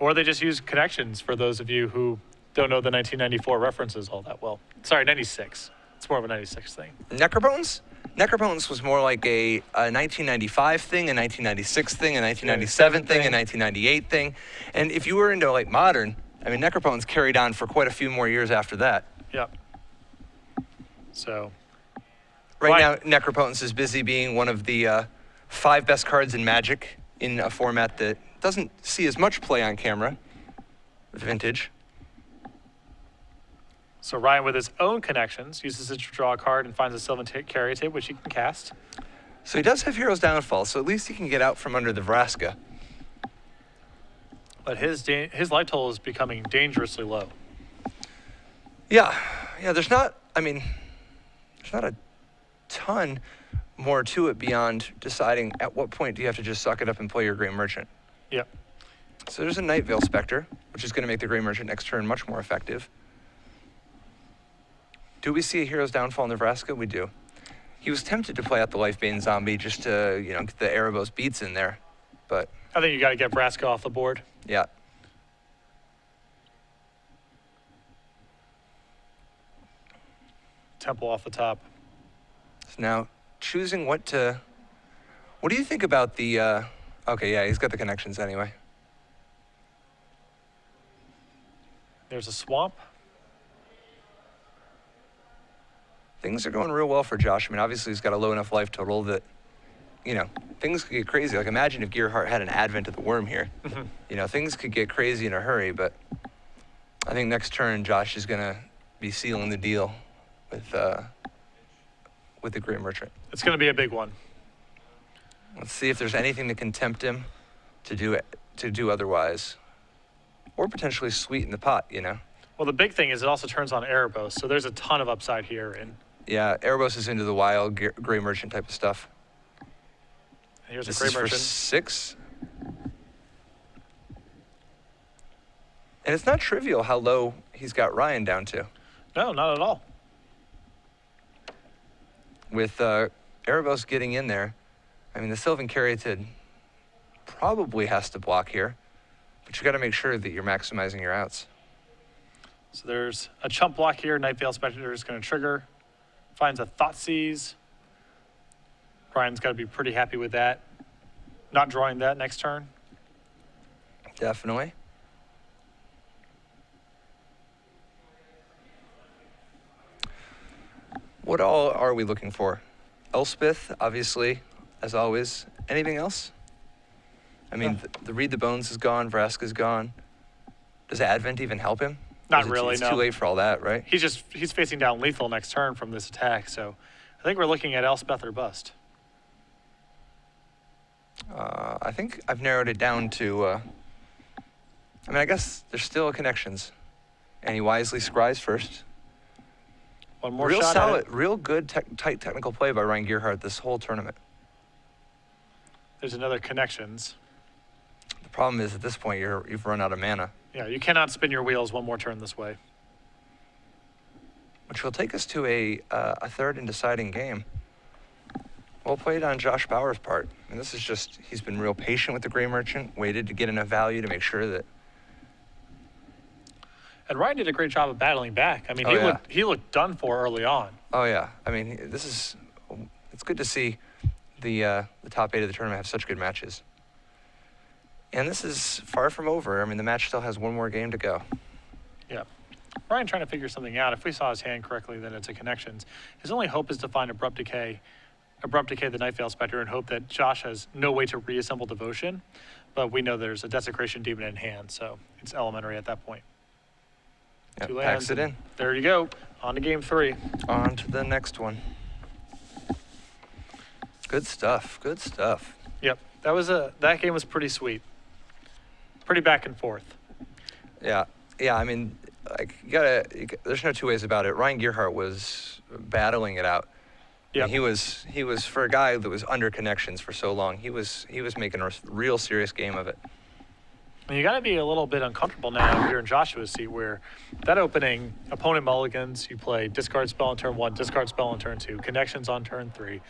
S2: Or they just use connections for those of you who don't know the 1994 references all that well. Sorry, 96. It's more of a 96 thing.
S1: Necropotence? Necropotence was more like a 1995 thing, a 1996 thing, a 1997 thing, a 1998 thing. And if you were into like modern, I mean, Necropotence carried on for quite a few more years after that.
S2: Yep. So.
S1: Right now, Necropotence is busy being one of the 5 best cards in Magic in a format that doesn't see as much play on camera. Vintage.
S2: So Ryan, with his own connections, uses it to draw a card and finds a Sylvan Caryatid, which he can cast.
S1: So he does have Hero's Downfall, so at least he can get out from under the Vraska.
S2: But his life total is becoming dangerously low.
S1: Yeah, there's not a ton more to it beyond deciding at what point do you have to just suck it up and play your Grey Merchant.
S2: Yep.
S1: So there's a Night Veil Spectre, which is going to make the Grey Merchant next turn much more effective. Do we see a Hero's Downfall in Nebraska? We do. He was tempted to play out the Lifebane Zombie just to, get the Erebos beats in there. But
S2: I think you got to get Vraska off the board.
S1: yeah.
S2: Temple off the top.
S1: So now choosing what do you think about the, okay, yeah, he's got the connections anyway.
S2: There's a swamp.
S1: Things are going real well for Josh. I mean, obviously he's got a low enough life total that, things could get crazy. Like imagine if Gerhart had an Advent of the Worm here. Things could get crazy in a hurry, but I think next turn Josh is gonna be sealing the deal with the Great Merchant.
S2: It's going to be a big one.
S1: Let's see if there's anything that can tempt him to do otherwise, or potentially sweeten the pot.
S2: Well, the big thing is it also turns on Erebos, so there's a ton of upside here. And
S1: yeah, Erebos is into the wild Gray Merchant type of stuff.
S2: Here's
S1: This
S2: a Gray
S1: is
S2: Merchant.
S1: for 6. And it's not trivial how low he's got Ryan down to.
S2: No, not at all.
S1: With Erebos getting in there, I mean, the Sylvan Caryatid probably has to block here, but you got to make sure that you're maximizing your outs.
S2: So there's a chump block here. Night Veil Spectre is going to trigger. Finds a Thoughtseize. Ryan's got to be pretty happy with that. Not drawing that next turn.
S1: Definitely. What all are we looking for? Elspeth, obviously, as always. Anything else? I mean, the Read the Bones is gone. Vraska's gone. Does Advent even help him?
S2: Not really,
S1: It's
S2: no.
S1: too late for all that, right?
S2: He's facing down lethal next turn from this attack, so I think we're looking at Elspeth or bust.
S1: I think I've narrowed it down to, I guess there's still connections. And he wisely scries first.
S2: One more
S1: Real
S2: shot
S1: solid,
S2: at it.
S1: real good, tight technical play by Ryan Gerhart this whole tournament.
S2: There's another connections.
S1: The problem is at this point you've run out of mana,
S2: Yeah, you cannot spin your wheels one more turn this way.
S1: which will take us to a third and deciding game. Well played on Josh Bauer's part. And this is just, he's been real patient with the Gray Merchant, waited to get enough value to make sure that.
S2: And Ryan did a great job of battling back. I mean, he looked done for early on.
S1: Oh yeah, I mean, it's good to see the top 8 of the tournament have such good matches. And this is far from over. I mean, the match still has one more game to go.
S2: Yeah. Ryan trying to figure something out. If we saw his hand correctly, then it's a connections. His only hope is to find Abrupt Decay the Night Veil Spectre, and hope that Josh has no way to reassemble Devotion. But we know there's a Desecration Demon in hand, so it's elementary at that point.
S1: Yep,
S2: 2 lands.
S1: packs it in.
S2: There you go. On to game 3.
S1: On to the next one. Good stuff. Good stuff.
S2: Yep. That game was pretty sweet. Pretty back and forth.
S1: Yeah. Yeah. I mean, like there's no two ways about it. Ryan Gerhart was battling it out.
S2: Yeah.
S1: He was for a guy that was under connections for so long. He was making a real serious game of it.
S2: And you got to be a little bit uncomfortable now if you're in Joshua's seat, where that opening, opponent mulligans, you play discard spell on turn 1, discard spell on turn 2, connections on turn 3.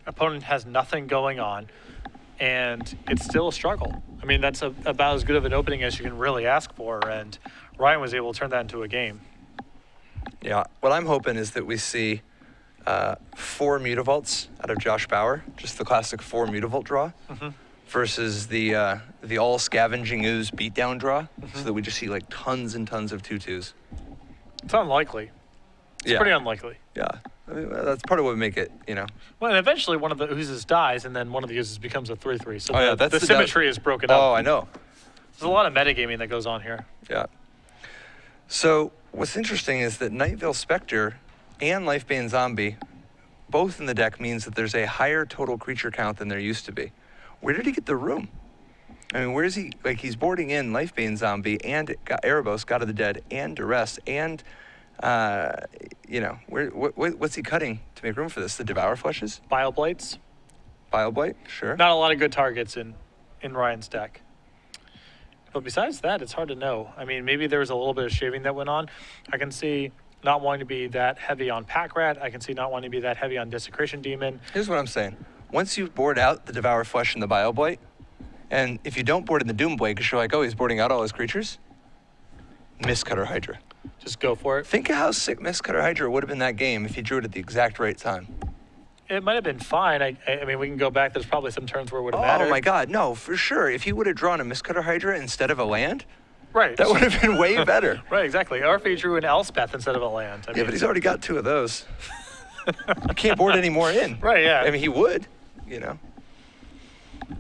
S2: Opponent has nothing going on, and it's still a struggle. I mean, that's about as good of an opening as you can really ask for, and Ryan was able to turn that into a game.
S1: Yeah. What I'm hoping is that we see 4 Mutavaults out of Josh Bauer, just the classic 4 Mutavault draw. Versus the all scavenging ooze beatdown draw, so that we just see like tons and tons of 2/2s.
S2: It's unlikely. It's pretty unlikely.
S1: Yeah, I mean, that's part of what would make it,
S2: Well, and eventually one of the oozes dies, and then one of the oozes becomes a 3/3. So
S1: yeah,
S2: the symmetry is broken
S1: Oh,
S2: up.
S1: I know.
S2: There's a lot of metagaming that goes on here.
S1: Yeah. So what's interesting is that Night Veil Spectre and Lifebane Zombie, both in the deck, means that there's a higher total creature count than there used to be. Where did he get the room? I mean, where is he? Like, he's boarding in Lifebane Zombie and got Erebos, God of the Dead, and Duress, and, what's he cutting to make room for this? The Devour Fleshes?
S2: Bioblights.
S1: Bioblight? Sure.
S2: Not a lot of good targets in Ryan's deck. But besides that, it's hard to know. I mean, maybe there was a little bit of shaving that went on. I can see not wanting to be that heavy on Pack Rat. I can see not wanting to be that heavy on Desecration Demon.
S1: Here's what I'm saying. Once you board out the Devour Flesh and the Bioblight, and if you don't board in the Doomblade because you're like, oh, he's boarding out all his creatures, Mistcutter Hydra.
S2: Just go for it.
S1: Think of how sick Mistcutter Hydra would have been that game if he drew it at the exact right time.
S2: It might have been fine. I mean, we can go back. There's probably some turns where it would have mattered.
S1: Oh my God, no, for sure. If he would have drawn a Mistcutter Hydra instead of a land,
S2: Right.
S1: that would have been way better.
S2: Right, exactly. Or if he drew an Elspeth instead of a land.
S1: Yeah, but he's already got 2 of those. You can't board any more in.
S2: Right, yeah.
S1: I mean, he would, you know.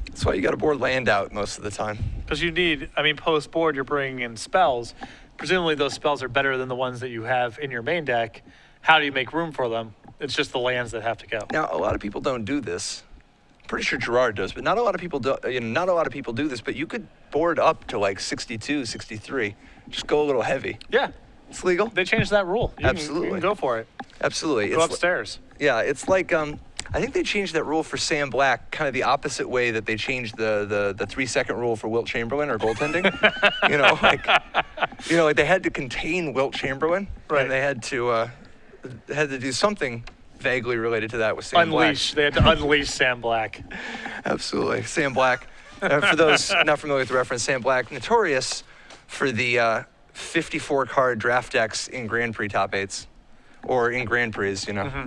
S1: That's why you got to board land out most of the time.
S2: Because you need, I mean, post-board, you're bringing in spells. Presumably those spells are better than the ones that you have in your main deck. How do you make room for them? It's just the lands that have to go.
S1: Now, a lot of people don't do this. I'm pretty sure Gerhart does, but not a lot of people do. You know, not a lot of people do this. But you could board up to like 62, 63. Just go a little heavy.
S2: Yeah,
S1: It's legal.
S2: they changed that rule. You
S1: Absolutely.
S2: can go for it.
S1: Absolutely.
S2: Go upstairs.
S1: Yeah, it's like I think they changed that rule for Sam Black, kind of the opposite way that they changed the 3-second rule for Wilt Chamberlain or goaltending. like they had to contain Wilt Chamberlain,
S2: Right.
S1: and they had to do something vaguely related to that with Sam
S2: Unleash. They had to unleash Sam Black.
S1: Black. Absolutely, Sam Black. For those not familiar with the reference, Sam Black, notorious for the 54 card draft decks in Grand Prix top 8s, or in Grand Prix, you know.
S2: Mm-hmm.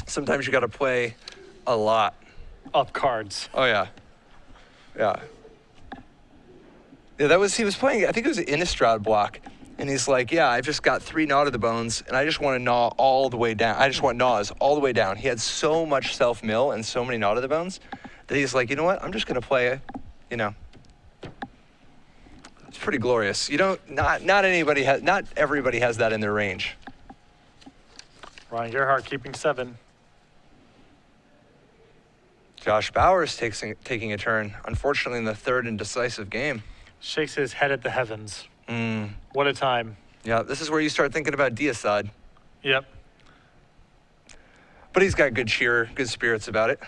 S1: Sometimes you got to play a lot.
S2: Up cards.
S1: Oh yeah, yeah. Yeah, he was playing. I think it was an Innistrad block, and he's like, "Yeah, I've just got 3 Gnaw to the Bones, and I just want to gnaw all the way down. I just want gnaws all the way down." He had so much self mill and so many Gnaw to the Bones that he's like, "You know what? I'm just gonna play, you know." It's pretty glorious. You don't. Not everybody has that in their range.
S2: Ryan Gerhart keeping 7.
S1: Josh Bauer is taking a turn, unfortunately, in the 3rd and decisive game.
S2: Shakes his head at the heavens. What a time.
S1: Yeah, this is where you start thinking about Deicide.
S2: Yep.
S1: But he's got good cheer, good spirits about it.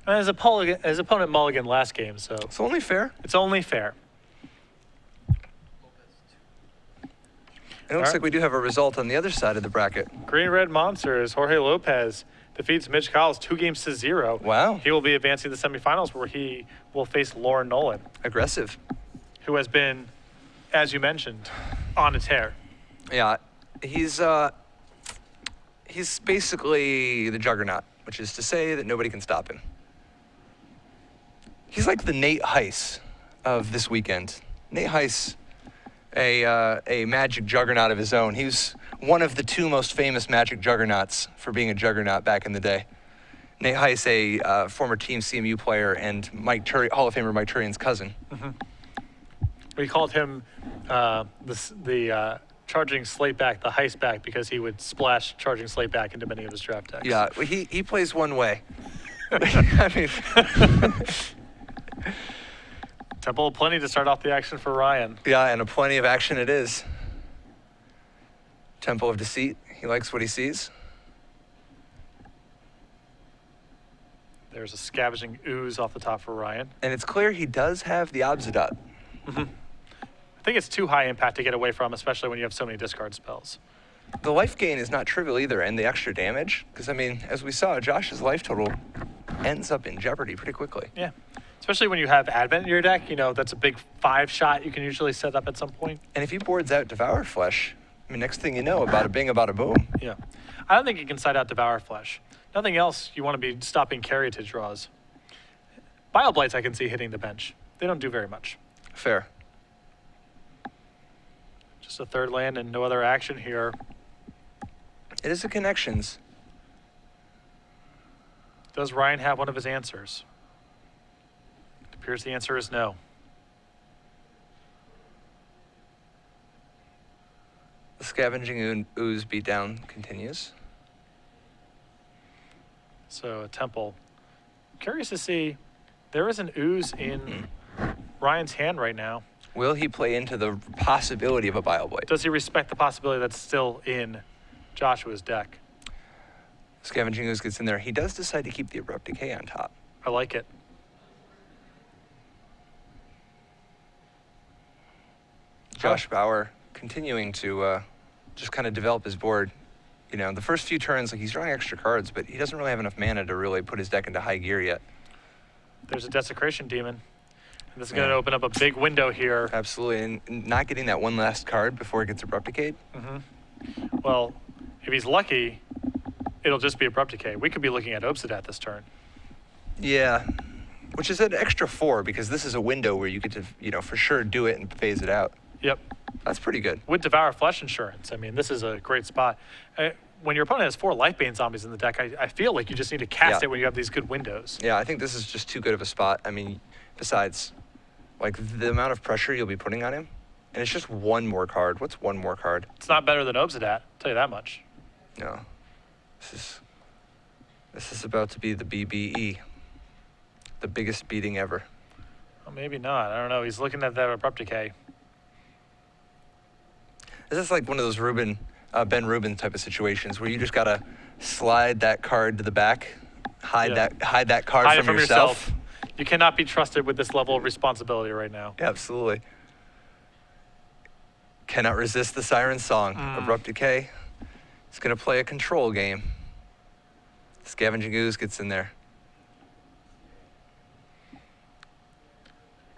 S2: And his opponent mulligan last game, so
S1: It's only fair.
S2: it's only fair.
S1: It looks
S2: Alright.
S1: like we do have a result on the other side of the bracket.
S2: Green Red Monsters, Jorge Lopez defeats Mitch Collins 2-0.
S1: Wow.
S2: He will be advancing to the semifinals where he will face Lauren Nolan,
S1: Aggressive.
S2: who has been, as you mentioned, on a tear.
S1: Yeah, he's basically the juggernaut, which is to say that nobody can stop him. He's like the Nate Heiss of this weekend. Nate Heiss, a Magic juggernaut of his own. He was one of the 2 most famous Magic juggernauts for being a juggernaut back in the day. Nate Heiss, a former Team CMU player and Hall of Famer Mike Turian's cousin.
S2: We called him the charging slate back, the heist back, because he would splash charging slate back into many of his draft decks.
S1: Yeah, he plays one way. I mean,
S2: Temple, plenty to start off the action for Ryan.
S1: yeah, and plenty of action it is. Temple of Deceit. He likes what he sees.
S2: There's a Scavenging Ooze off the top for Ryan.
S1: And it's clear he does have the Obsidian.
S2: I think it's too high impact to get away from, especially when you have so many discard spells.
S1: The life gain is not trivial either, and the extra damage. Because, I mean, as we saw, Josh's life total ends up in jeopardy pretty quickly.
S2: Yeah. Especially when you have Advent in your deck, you know, that's a big 5-shot you can usually set up at some point.
S1: And if he boards out Devour Flesh, I mean, next thing you know, about a bing, about a boom.
S2: Yeah. I don't think you can side out Devour Flesh. Nothing else you want to be stopping Caryatid draws. Bioblights I can see hitting the bench. They don't do very much.
S1: Fair.
S2: Just a 3rd land and no other action here.
S1: It is a connections.
S2: Does Ryan have one of his answers? It appears the answer is no.
S1: The Scavenging Ooze beatdown continues.
S2: So a Temple. Curious to see, there is an Ooze in Ryan's hand right now.
S1: Will he play into the possibility of a Bioblade?
S2: Does he respect the possibility that's still in Joshua's deck?
S1: Scavenging Ooze gets in there. He does decide to keep the Abrupt Decay on top.
S2: I like it.
S1: Josh Bauer continuing to just kind of develop his board. You know, the first few turns, like he's drawing extra cards, but he doesn't really have enough mana to really put his deck into high gear yet.
S2: There's a Desecration Demon. And this is going to open up a big window here.
S1: Absolutely, and not getting that one last card before it gets Abrupt Decayed.
S2: Well, if he's lucky, it'll just be Abrupt Decay. We could be looking at Obsidian this turn.
S1: Yeah, which is an extra 4 because this is a window where you get to, you know, for sure do it and phase it out.
S2: Yep.
S1: That's pretty good.
S2: With Devour Flesh Insurance, I mean, this is a great spot. When your opponent has 4 Lifebane zombies in the deck, I feel like you just need to cast it when you have these good windows.
S1: Yeah, I think this is just too good of a spot. I mean, besides, like, the amount of pressure you'll be putting on him, and it's just one more card. What's one more card?
S2: It's not better than Obsidian, I'll tell you that much.
S1: No. This is about to be the BBE. The biggest beating ever.
S2: Well, maybe not. I don't know. He's looking at that Abrupt Decay.
S1: This is like one of those Ben Rubin type of situations where you just gotta slide that card to the back, hide that card
S2: Hide it
S1: from yourself.
S2: You cannot be trusted with this level of responsibility right now.
S1: Absolutely. Cannot resist the Siren Song. Abrupt Decay. It's gonna play a control game. Scavenging Ooze gets in there.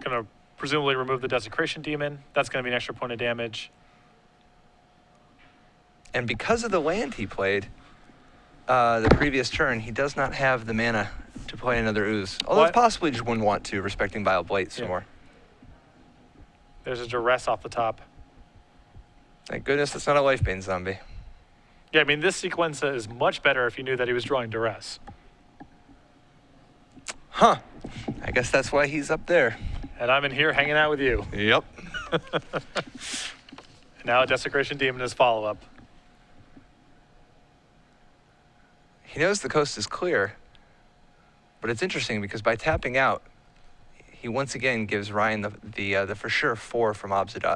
S2: Gonna presumably remove the Desecration Demon. That's gonna be an extra point of damage.
S1: And because of the land he played the previous turn, he does not have the mana to play another Ooze. Although it's possibly just wouldn't want to, respecting Vile Blight some more.
S2: There's a Duress off the top.
S1: Thank goodness it's not a Lifebane zombie.
S2: Yeah, I mean, this sequence is much better if you knew that he was drawing Duress.
S1: Huh. I guess that's why he's up there.
S2: And I'm in here hanging out with you.
S1: Yep.
S2: Now a Desecration Demon is follow-up.
S1: He knows the coast is clear, but it's interesting because by tapping out, he once again gives Ryan the for sure 4 from Obsidian.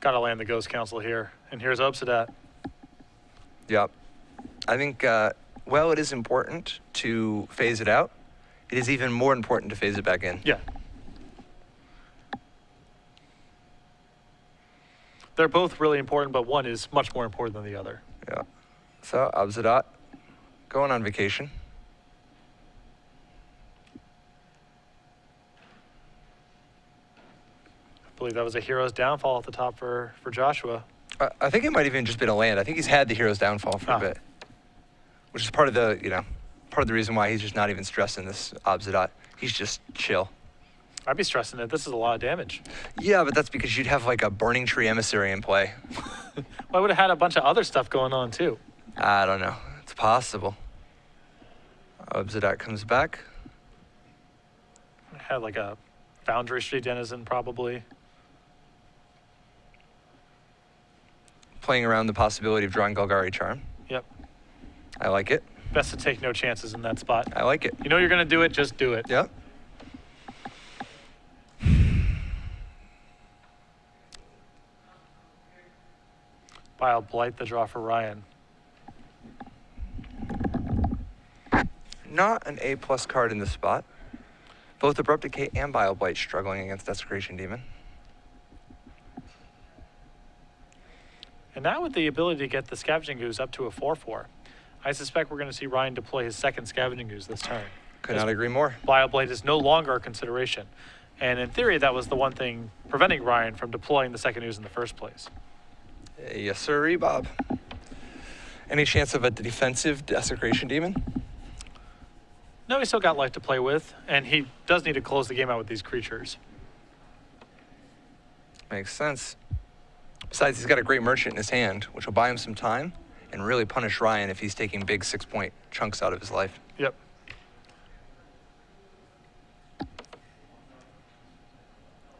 S2: Gotta land the Ghost Council here. And here's Obsidian.
S1: Yep. I think, well, it is important to phase it out. It is even more important to phase it back in.
S2: Yeah. They're both really important, but one is much more important than the other.
S1: Yeah. So, Obsidian, going on vacation.
S2: I believe that was a Hero's Downfall at the top for Joshua.
S1: I think it might even just been a land. I think he's had the Hero's Downfall for a bit, which is part of the, part of the reason why he's just not even stressing this Obsidian. He's just chill.
S2: I'd be stressing it. This is a lot of damage.
S1: Yeah, but that's because you'd have like a Burning Tree Emissary in play.
S2: Well, I would have had a bunch of other stuff going on too.
S1: I don't know. It's possible. Obsidian comes back.
S2: I had like a Foundry Street Denizen probably.
S1: Playing around the possibility of drawing Golgari Charm.
S2: Yep.
S1: I like it.
S2: Best to take no chances in that spot.
S1: I like it.
S2: You know you're going to do it, just do it.
S1: Yep.
S2: Vile Blight, the draw for Ryan.
S1: Not an A+ card in this spot. Both Abrupt Decay and Vile Blight struggling against Desecration Demon.
S2: And now with the ability to get the Scavenging Ooze up to a 4/4, I suspect we're going to see Ryan deploy his second Scavenging Ooze this turn.
S1: Could not agree more.
S2: Vile Blight is no longer a consideration. And in theory, that was the one thing preventing Ryan from deploying the second Ooze in the first place.
S1: Yes, sir, Bob. Any chance of a defensive Desecration Demon?
S2: No, he's still got life to play with, and he does need to close the game out with these creatures.
S1: Makes sense. Besides, he's got a great merchant in his hand, which will buy him some time and really punish Ryan if he's taking big 6-point chunks out of his life.
S2: Yep.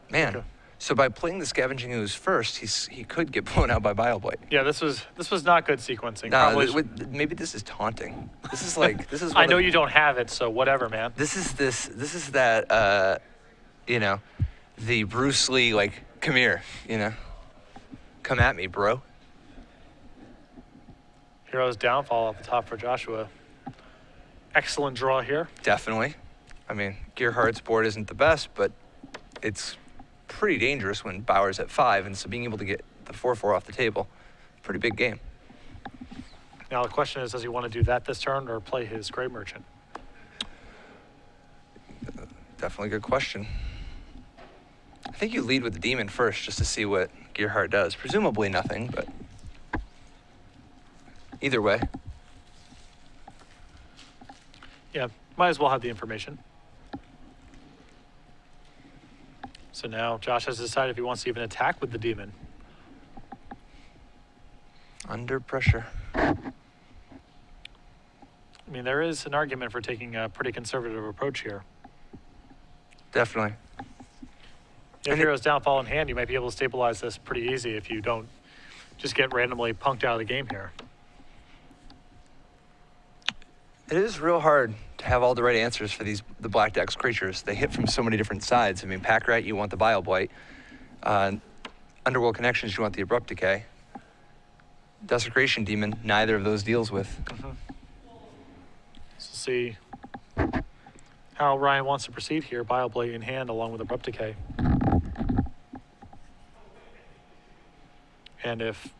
S1: Man,
S2: Okay.
S1: so by playing the Scavenging Ooze first, he could get blown out by Vile Blight.
S2: Yeah, this was not good sequencing.
S1: Nah,
S2: Probably
S1: maybe this is taunting. This is like this is.
S2: I know you don't have it, so whatever, man.
S1: This is that the Bruce Lee like come here, come at me, bro.
S2: Hero's Downfall at the top for Joshua. Excellent draw here.
S1: Definitely. I mean, Gerhart's board isn't the best, but it's pretty dangerous when Bauer's at 5, and so being able to get the 4/4 off the table, pretty big game.
S2: Now the question is, does he want to do that this turn or play his Grave Merchant?
S1: Definitely a good question. I think you lead with the demon first just to see what Gerhart does. Presumably nothing, but either way.
S2: Yeah, might as well have the information. So now Josh has decided if he wants to even attack with the demon.
S1: Under pressure.
S2: I mean, there is an argument for taking a pretty conservative approach here.
S1: Definitely.
S2: If Hero's Downfall in hand, you might be able to stabilize this pretty easy if you don't just get randomly punked out of the game here.
S1: It is real hard to have all the right answers for the Black Deck's creatures. They hit from so many different sides. I mean, Pack Rat, you want the Bile Blight. Underworld Connections, you want the Abrupt Decay. Desecration Demon, neither of those deals with.
S2: So see how Ryan wants to proceed here. Bile Blight in hand along with Abrupt Decay. And if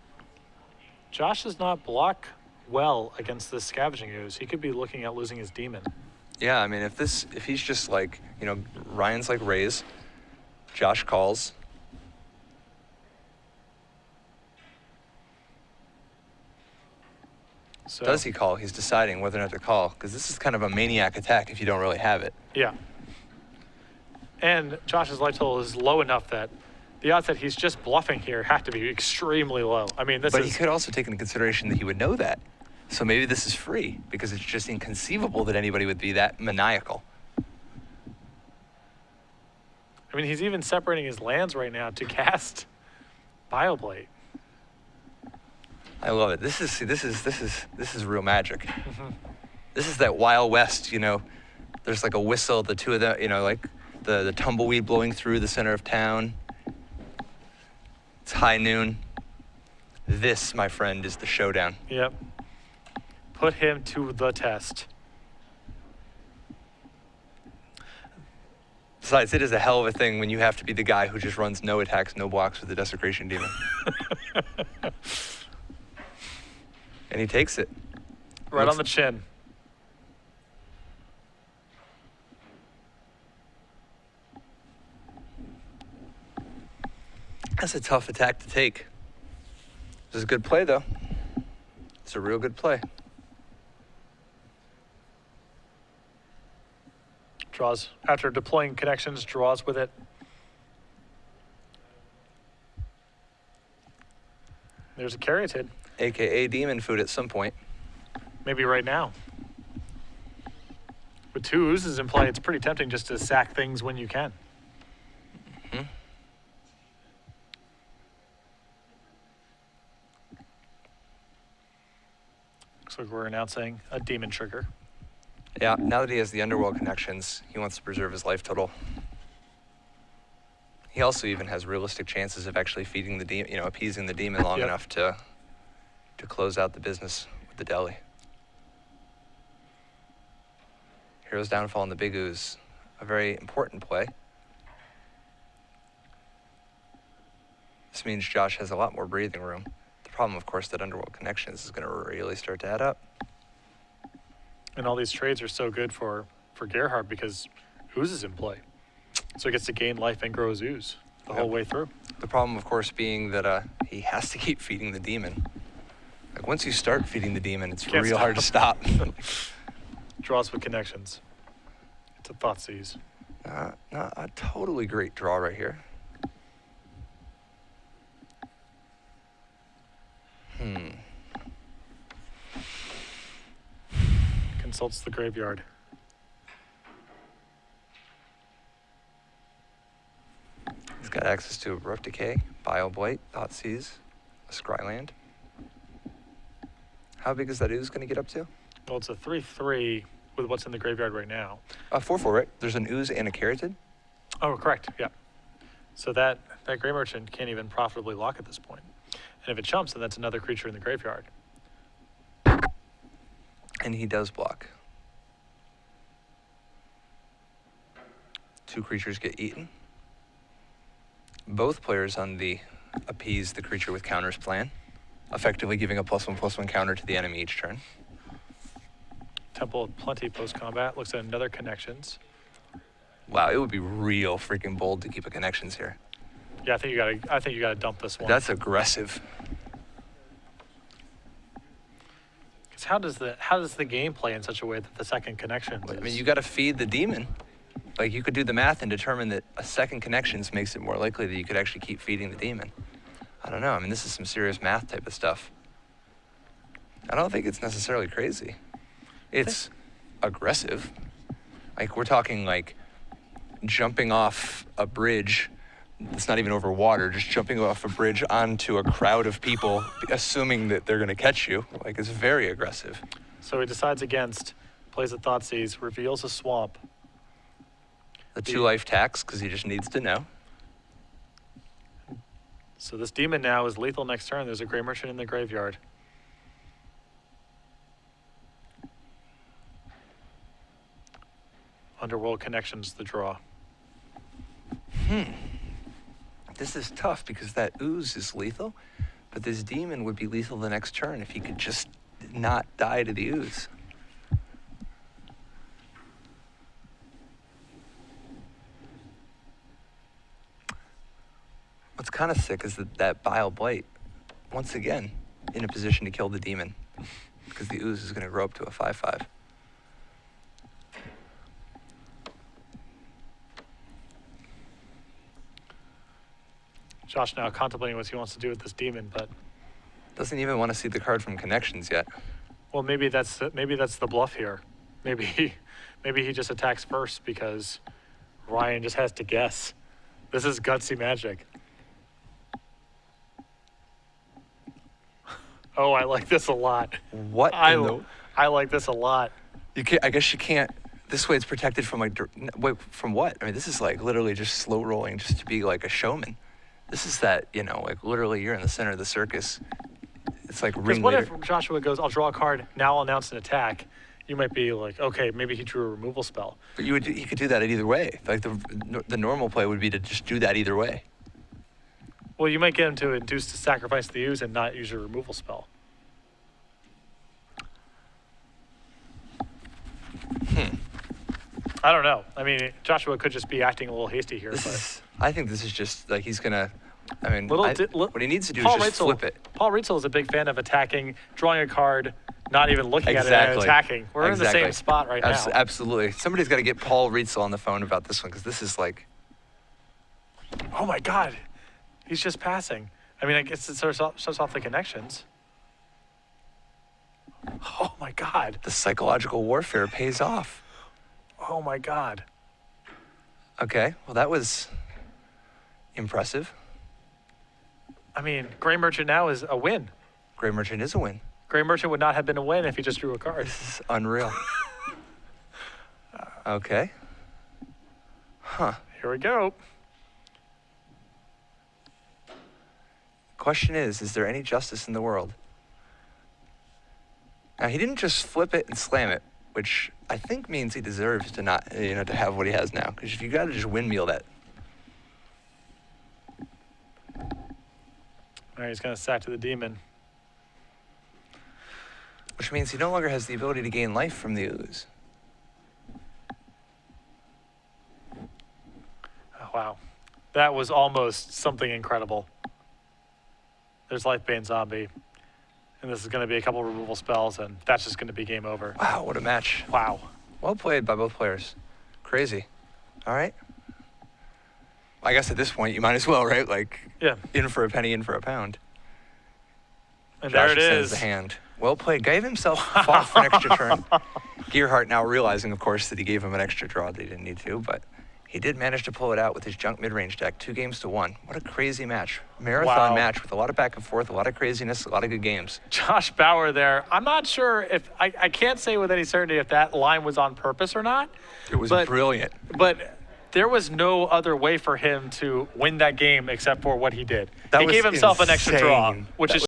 S2: Josh does not block well against this Scavenging Ooze, he could be looking at losing his demon.
S1: Yeah, I mean, if he's just like, you know, Ryan's like raise, Josh calls.
S2: So,
S1: Does he call? He's deciding whether or not to call, because this is kind of a maniac attack if you don't really have it.
S2: Yeah. And Josh's life total is low enough that the odds that he's just bluffing here have to be extremely low. I mean,
S1: But he could also take into consideration that he would know that. So maybe this is free, because it's just inconceivable that anybody would be that maniacal.
S2: I mean, he's even separating his lands right now to cast Bile Blight.
S1: I love it. This is real magic. This is that Wild West, you know. There's like a whistle, the two of them, you know, like the tumbleweed blowing through the center of town. It's high noon. This, my friend, is the showdown.
S2: Yep. Put him to the test.
S1: Besides, it is a hell of a thing when you have to be the guy who just runs no attacks, no blocks with the Desecration Demon. And he takes it.
S2: Right on the chin.
S1: That's a tough attack to take. This is a good play, though. It's a real good play.
S2: Draws, after deploying connections, draws with it. There's a Caryatid.
S1: AKA demon food at some point.
S2: Maybe right now. With 2 oozes in play, it's pretty tempting just to sack things when you can. Looks like we're announcing a demon trigger.
S1: Yeah, now that he has the Underworld Connections, he wants to preserve his life total. He also even has realistic chances of actually feeding the demon, you know, appeasing the demon long enough to close out the business with the deli. Hero's Downfall and the Big Ooze, a very important play. This means Josh has a lot more breathing room. The problem, of course, that Underworld Connections is going to really start to add up.
S2: And all these trades are so good for Gerhart because Ooze is in play. So he gets to gain life and grow his Ooze the whole way through.
S1: The problem, of course, being that he has to keep feeding the demon. Like, once you start feeding the demon, it's real hard to stop.
S2: Draws with connections. It's a Thoughtseize.
S1: Not a totally great draw right here.
S2: Consults the graveyard.
S1: He's got access to Abrupt Decay, Bile Blight, Thoughtseize, a Scryland. How big is that ooze going to get up to?
S2: Well, it's a 3/3 with what's in the graveyard right now.
S1: 4/4, right? There's an ooze and a Caryatid?
S2: Oh, correct. Yeah. So that Grey Merchant can't even profitably lock at this point. And if it chumps, then that's another creature in the graveyard.
S1: And he does block. 2 creatures get eaten. both players on the appease the creature with counters plan, effectively giving a +1/+1 counter to the enemy each turn.
S2: Temple of Plenty post-combat. Looks at another connections.
S1: Wow, it would be real freaking bold to keep a connections here.
S2: Yeah, I think you gotta dump this one.
S1: That's aggressive.
S2: Because how does the game play in such a way that the second connection
S1: I
S2: is?
S1: mean, you got to feed the demon. Like, you could do the math and determine that a second connections makes it more likely that you could actually keep feeding the demon. I don't know. I mean, this is some serious math type of stuff. I don't think it's necessarily crazy. It's aggressive. Like, we're talking like jumping off a bridge. It's not even over water, just jumping off a bridge onto a crowd of people, assuming that they're going to catch you. Like, it's very aggressive.
S2: So he decides against, plays a Thoughtseize, reveals a swamp.
S1: The 2-life tax, because he just needs to know.
S2: So this demon now is lethal next turn. There's a Gray Merchant in the graveyard. Underworld Connections, the draw.
S1: This is tough because that ooze is lethal, but this demon would be lethal the next turn if he could just not die to the ooze. What's kind of sick is that Bile Blight, once again, in a position to kill the demon, because the ooze is going to grow up to a 5/5.
S2: Josh now contemplating what he wants to do with this demon, but
S1: Doesn't even want to see the card from connections yet.
S2: well, maybe that's the bluff here. Maybe he just attacks first because Ryan just has to guess. This is gutsy magic. Oh, I like this a lot.
S1: What in the...
S2: I like this a lot.
S1: You can't, I guess you can't. This way it's protected from like, wait, from what? I mean, this is like literally just slow rolling just to be like a showman. This is that, you know, like literally you're in the center of the circus. It's like
S2: Because what
S1: ringleader.
S2: if Joshua goes, I'll draw a card, now I'll announce an attack. You might be like, okay, maybe he drew a removal spell.
S1: But you could do that either way. Like the normal play would be to just do that either way.
S2: Well, you might get him to induce to sacrifice the ooze and not use your removal spell. I don't know. I mean, Joshua could just be acting a little hasty here.
S1: I think this is just like he's gonna. I mean, what he needs to do is just flip it.
S2: Paul Ritzel is a big fan of attacking, drawing a card, not even looking at it and attacking. We're in the same spot right now.
S1: Absolutely. Somebody's got to get Paul Ritzel on the phone about this one because this is like.
S2: Oh my God, he's just passing. I mean, I guess it starts off the connections. Oh my God.
S1: The psychological warfare pays off.
S2: Oh my God.
S1: Okay, well that was impressive.
S2: I mean, Gray Merchant now is a win.
S1: Gray Merchant is a win.
S2: Gray Merchant would not have been a win if he just drew a card.
S1: This is unreal. Okay. Huh.
S2: Here we go.
S1: Question is there any justice in the world? Now, he didn't just flip it and slam it, which I think means he deserves to not, you know, to have what he has now. Because if you got to just windmill that.
S2: All right, he's going to sack to the demon.
S1: Which means he no longer has the ability to gain life from the ooze.
S2: Oh, wow. That was almost something incredible. There's Lifebane Zombie. And this is going to be a couple removal spells, and that's just going to be game over.
S1: Wow, what a match.
S2: Wow.
S1: Well played by both players. Crazy. All right. I guess at this point, you might as well, right? Like,
S2: yeah.
S1: In for a penny, in for a pound.
S2: And
S1: Josh
S2: there it
S1: extends
S2: is.
S1: the hand. Well played. Gave himself fought for an extra turn. Gerhart now realizing, of course, that he gave him an extra draw that he didn't need to, but he did manage to pull it out with his junk mid-range deck, 2-1. What a crazy match. Marathon match with a lot of back and forth, a lot of craziness, a lot of good games.
S2: Josh Bauer there. I'm not sure if, I can't say with any certainty if that line was on purpose or not.
S1: It was brilliant.
S2: But there was no other way for him to win that game except for what he did. He gave himself an extra draw, which is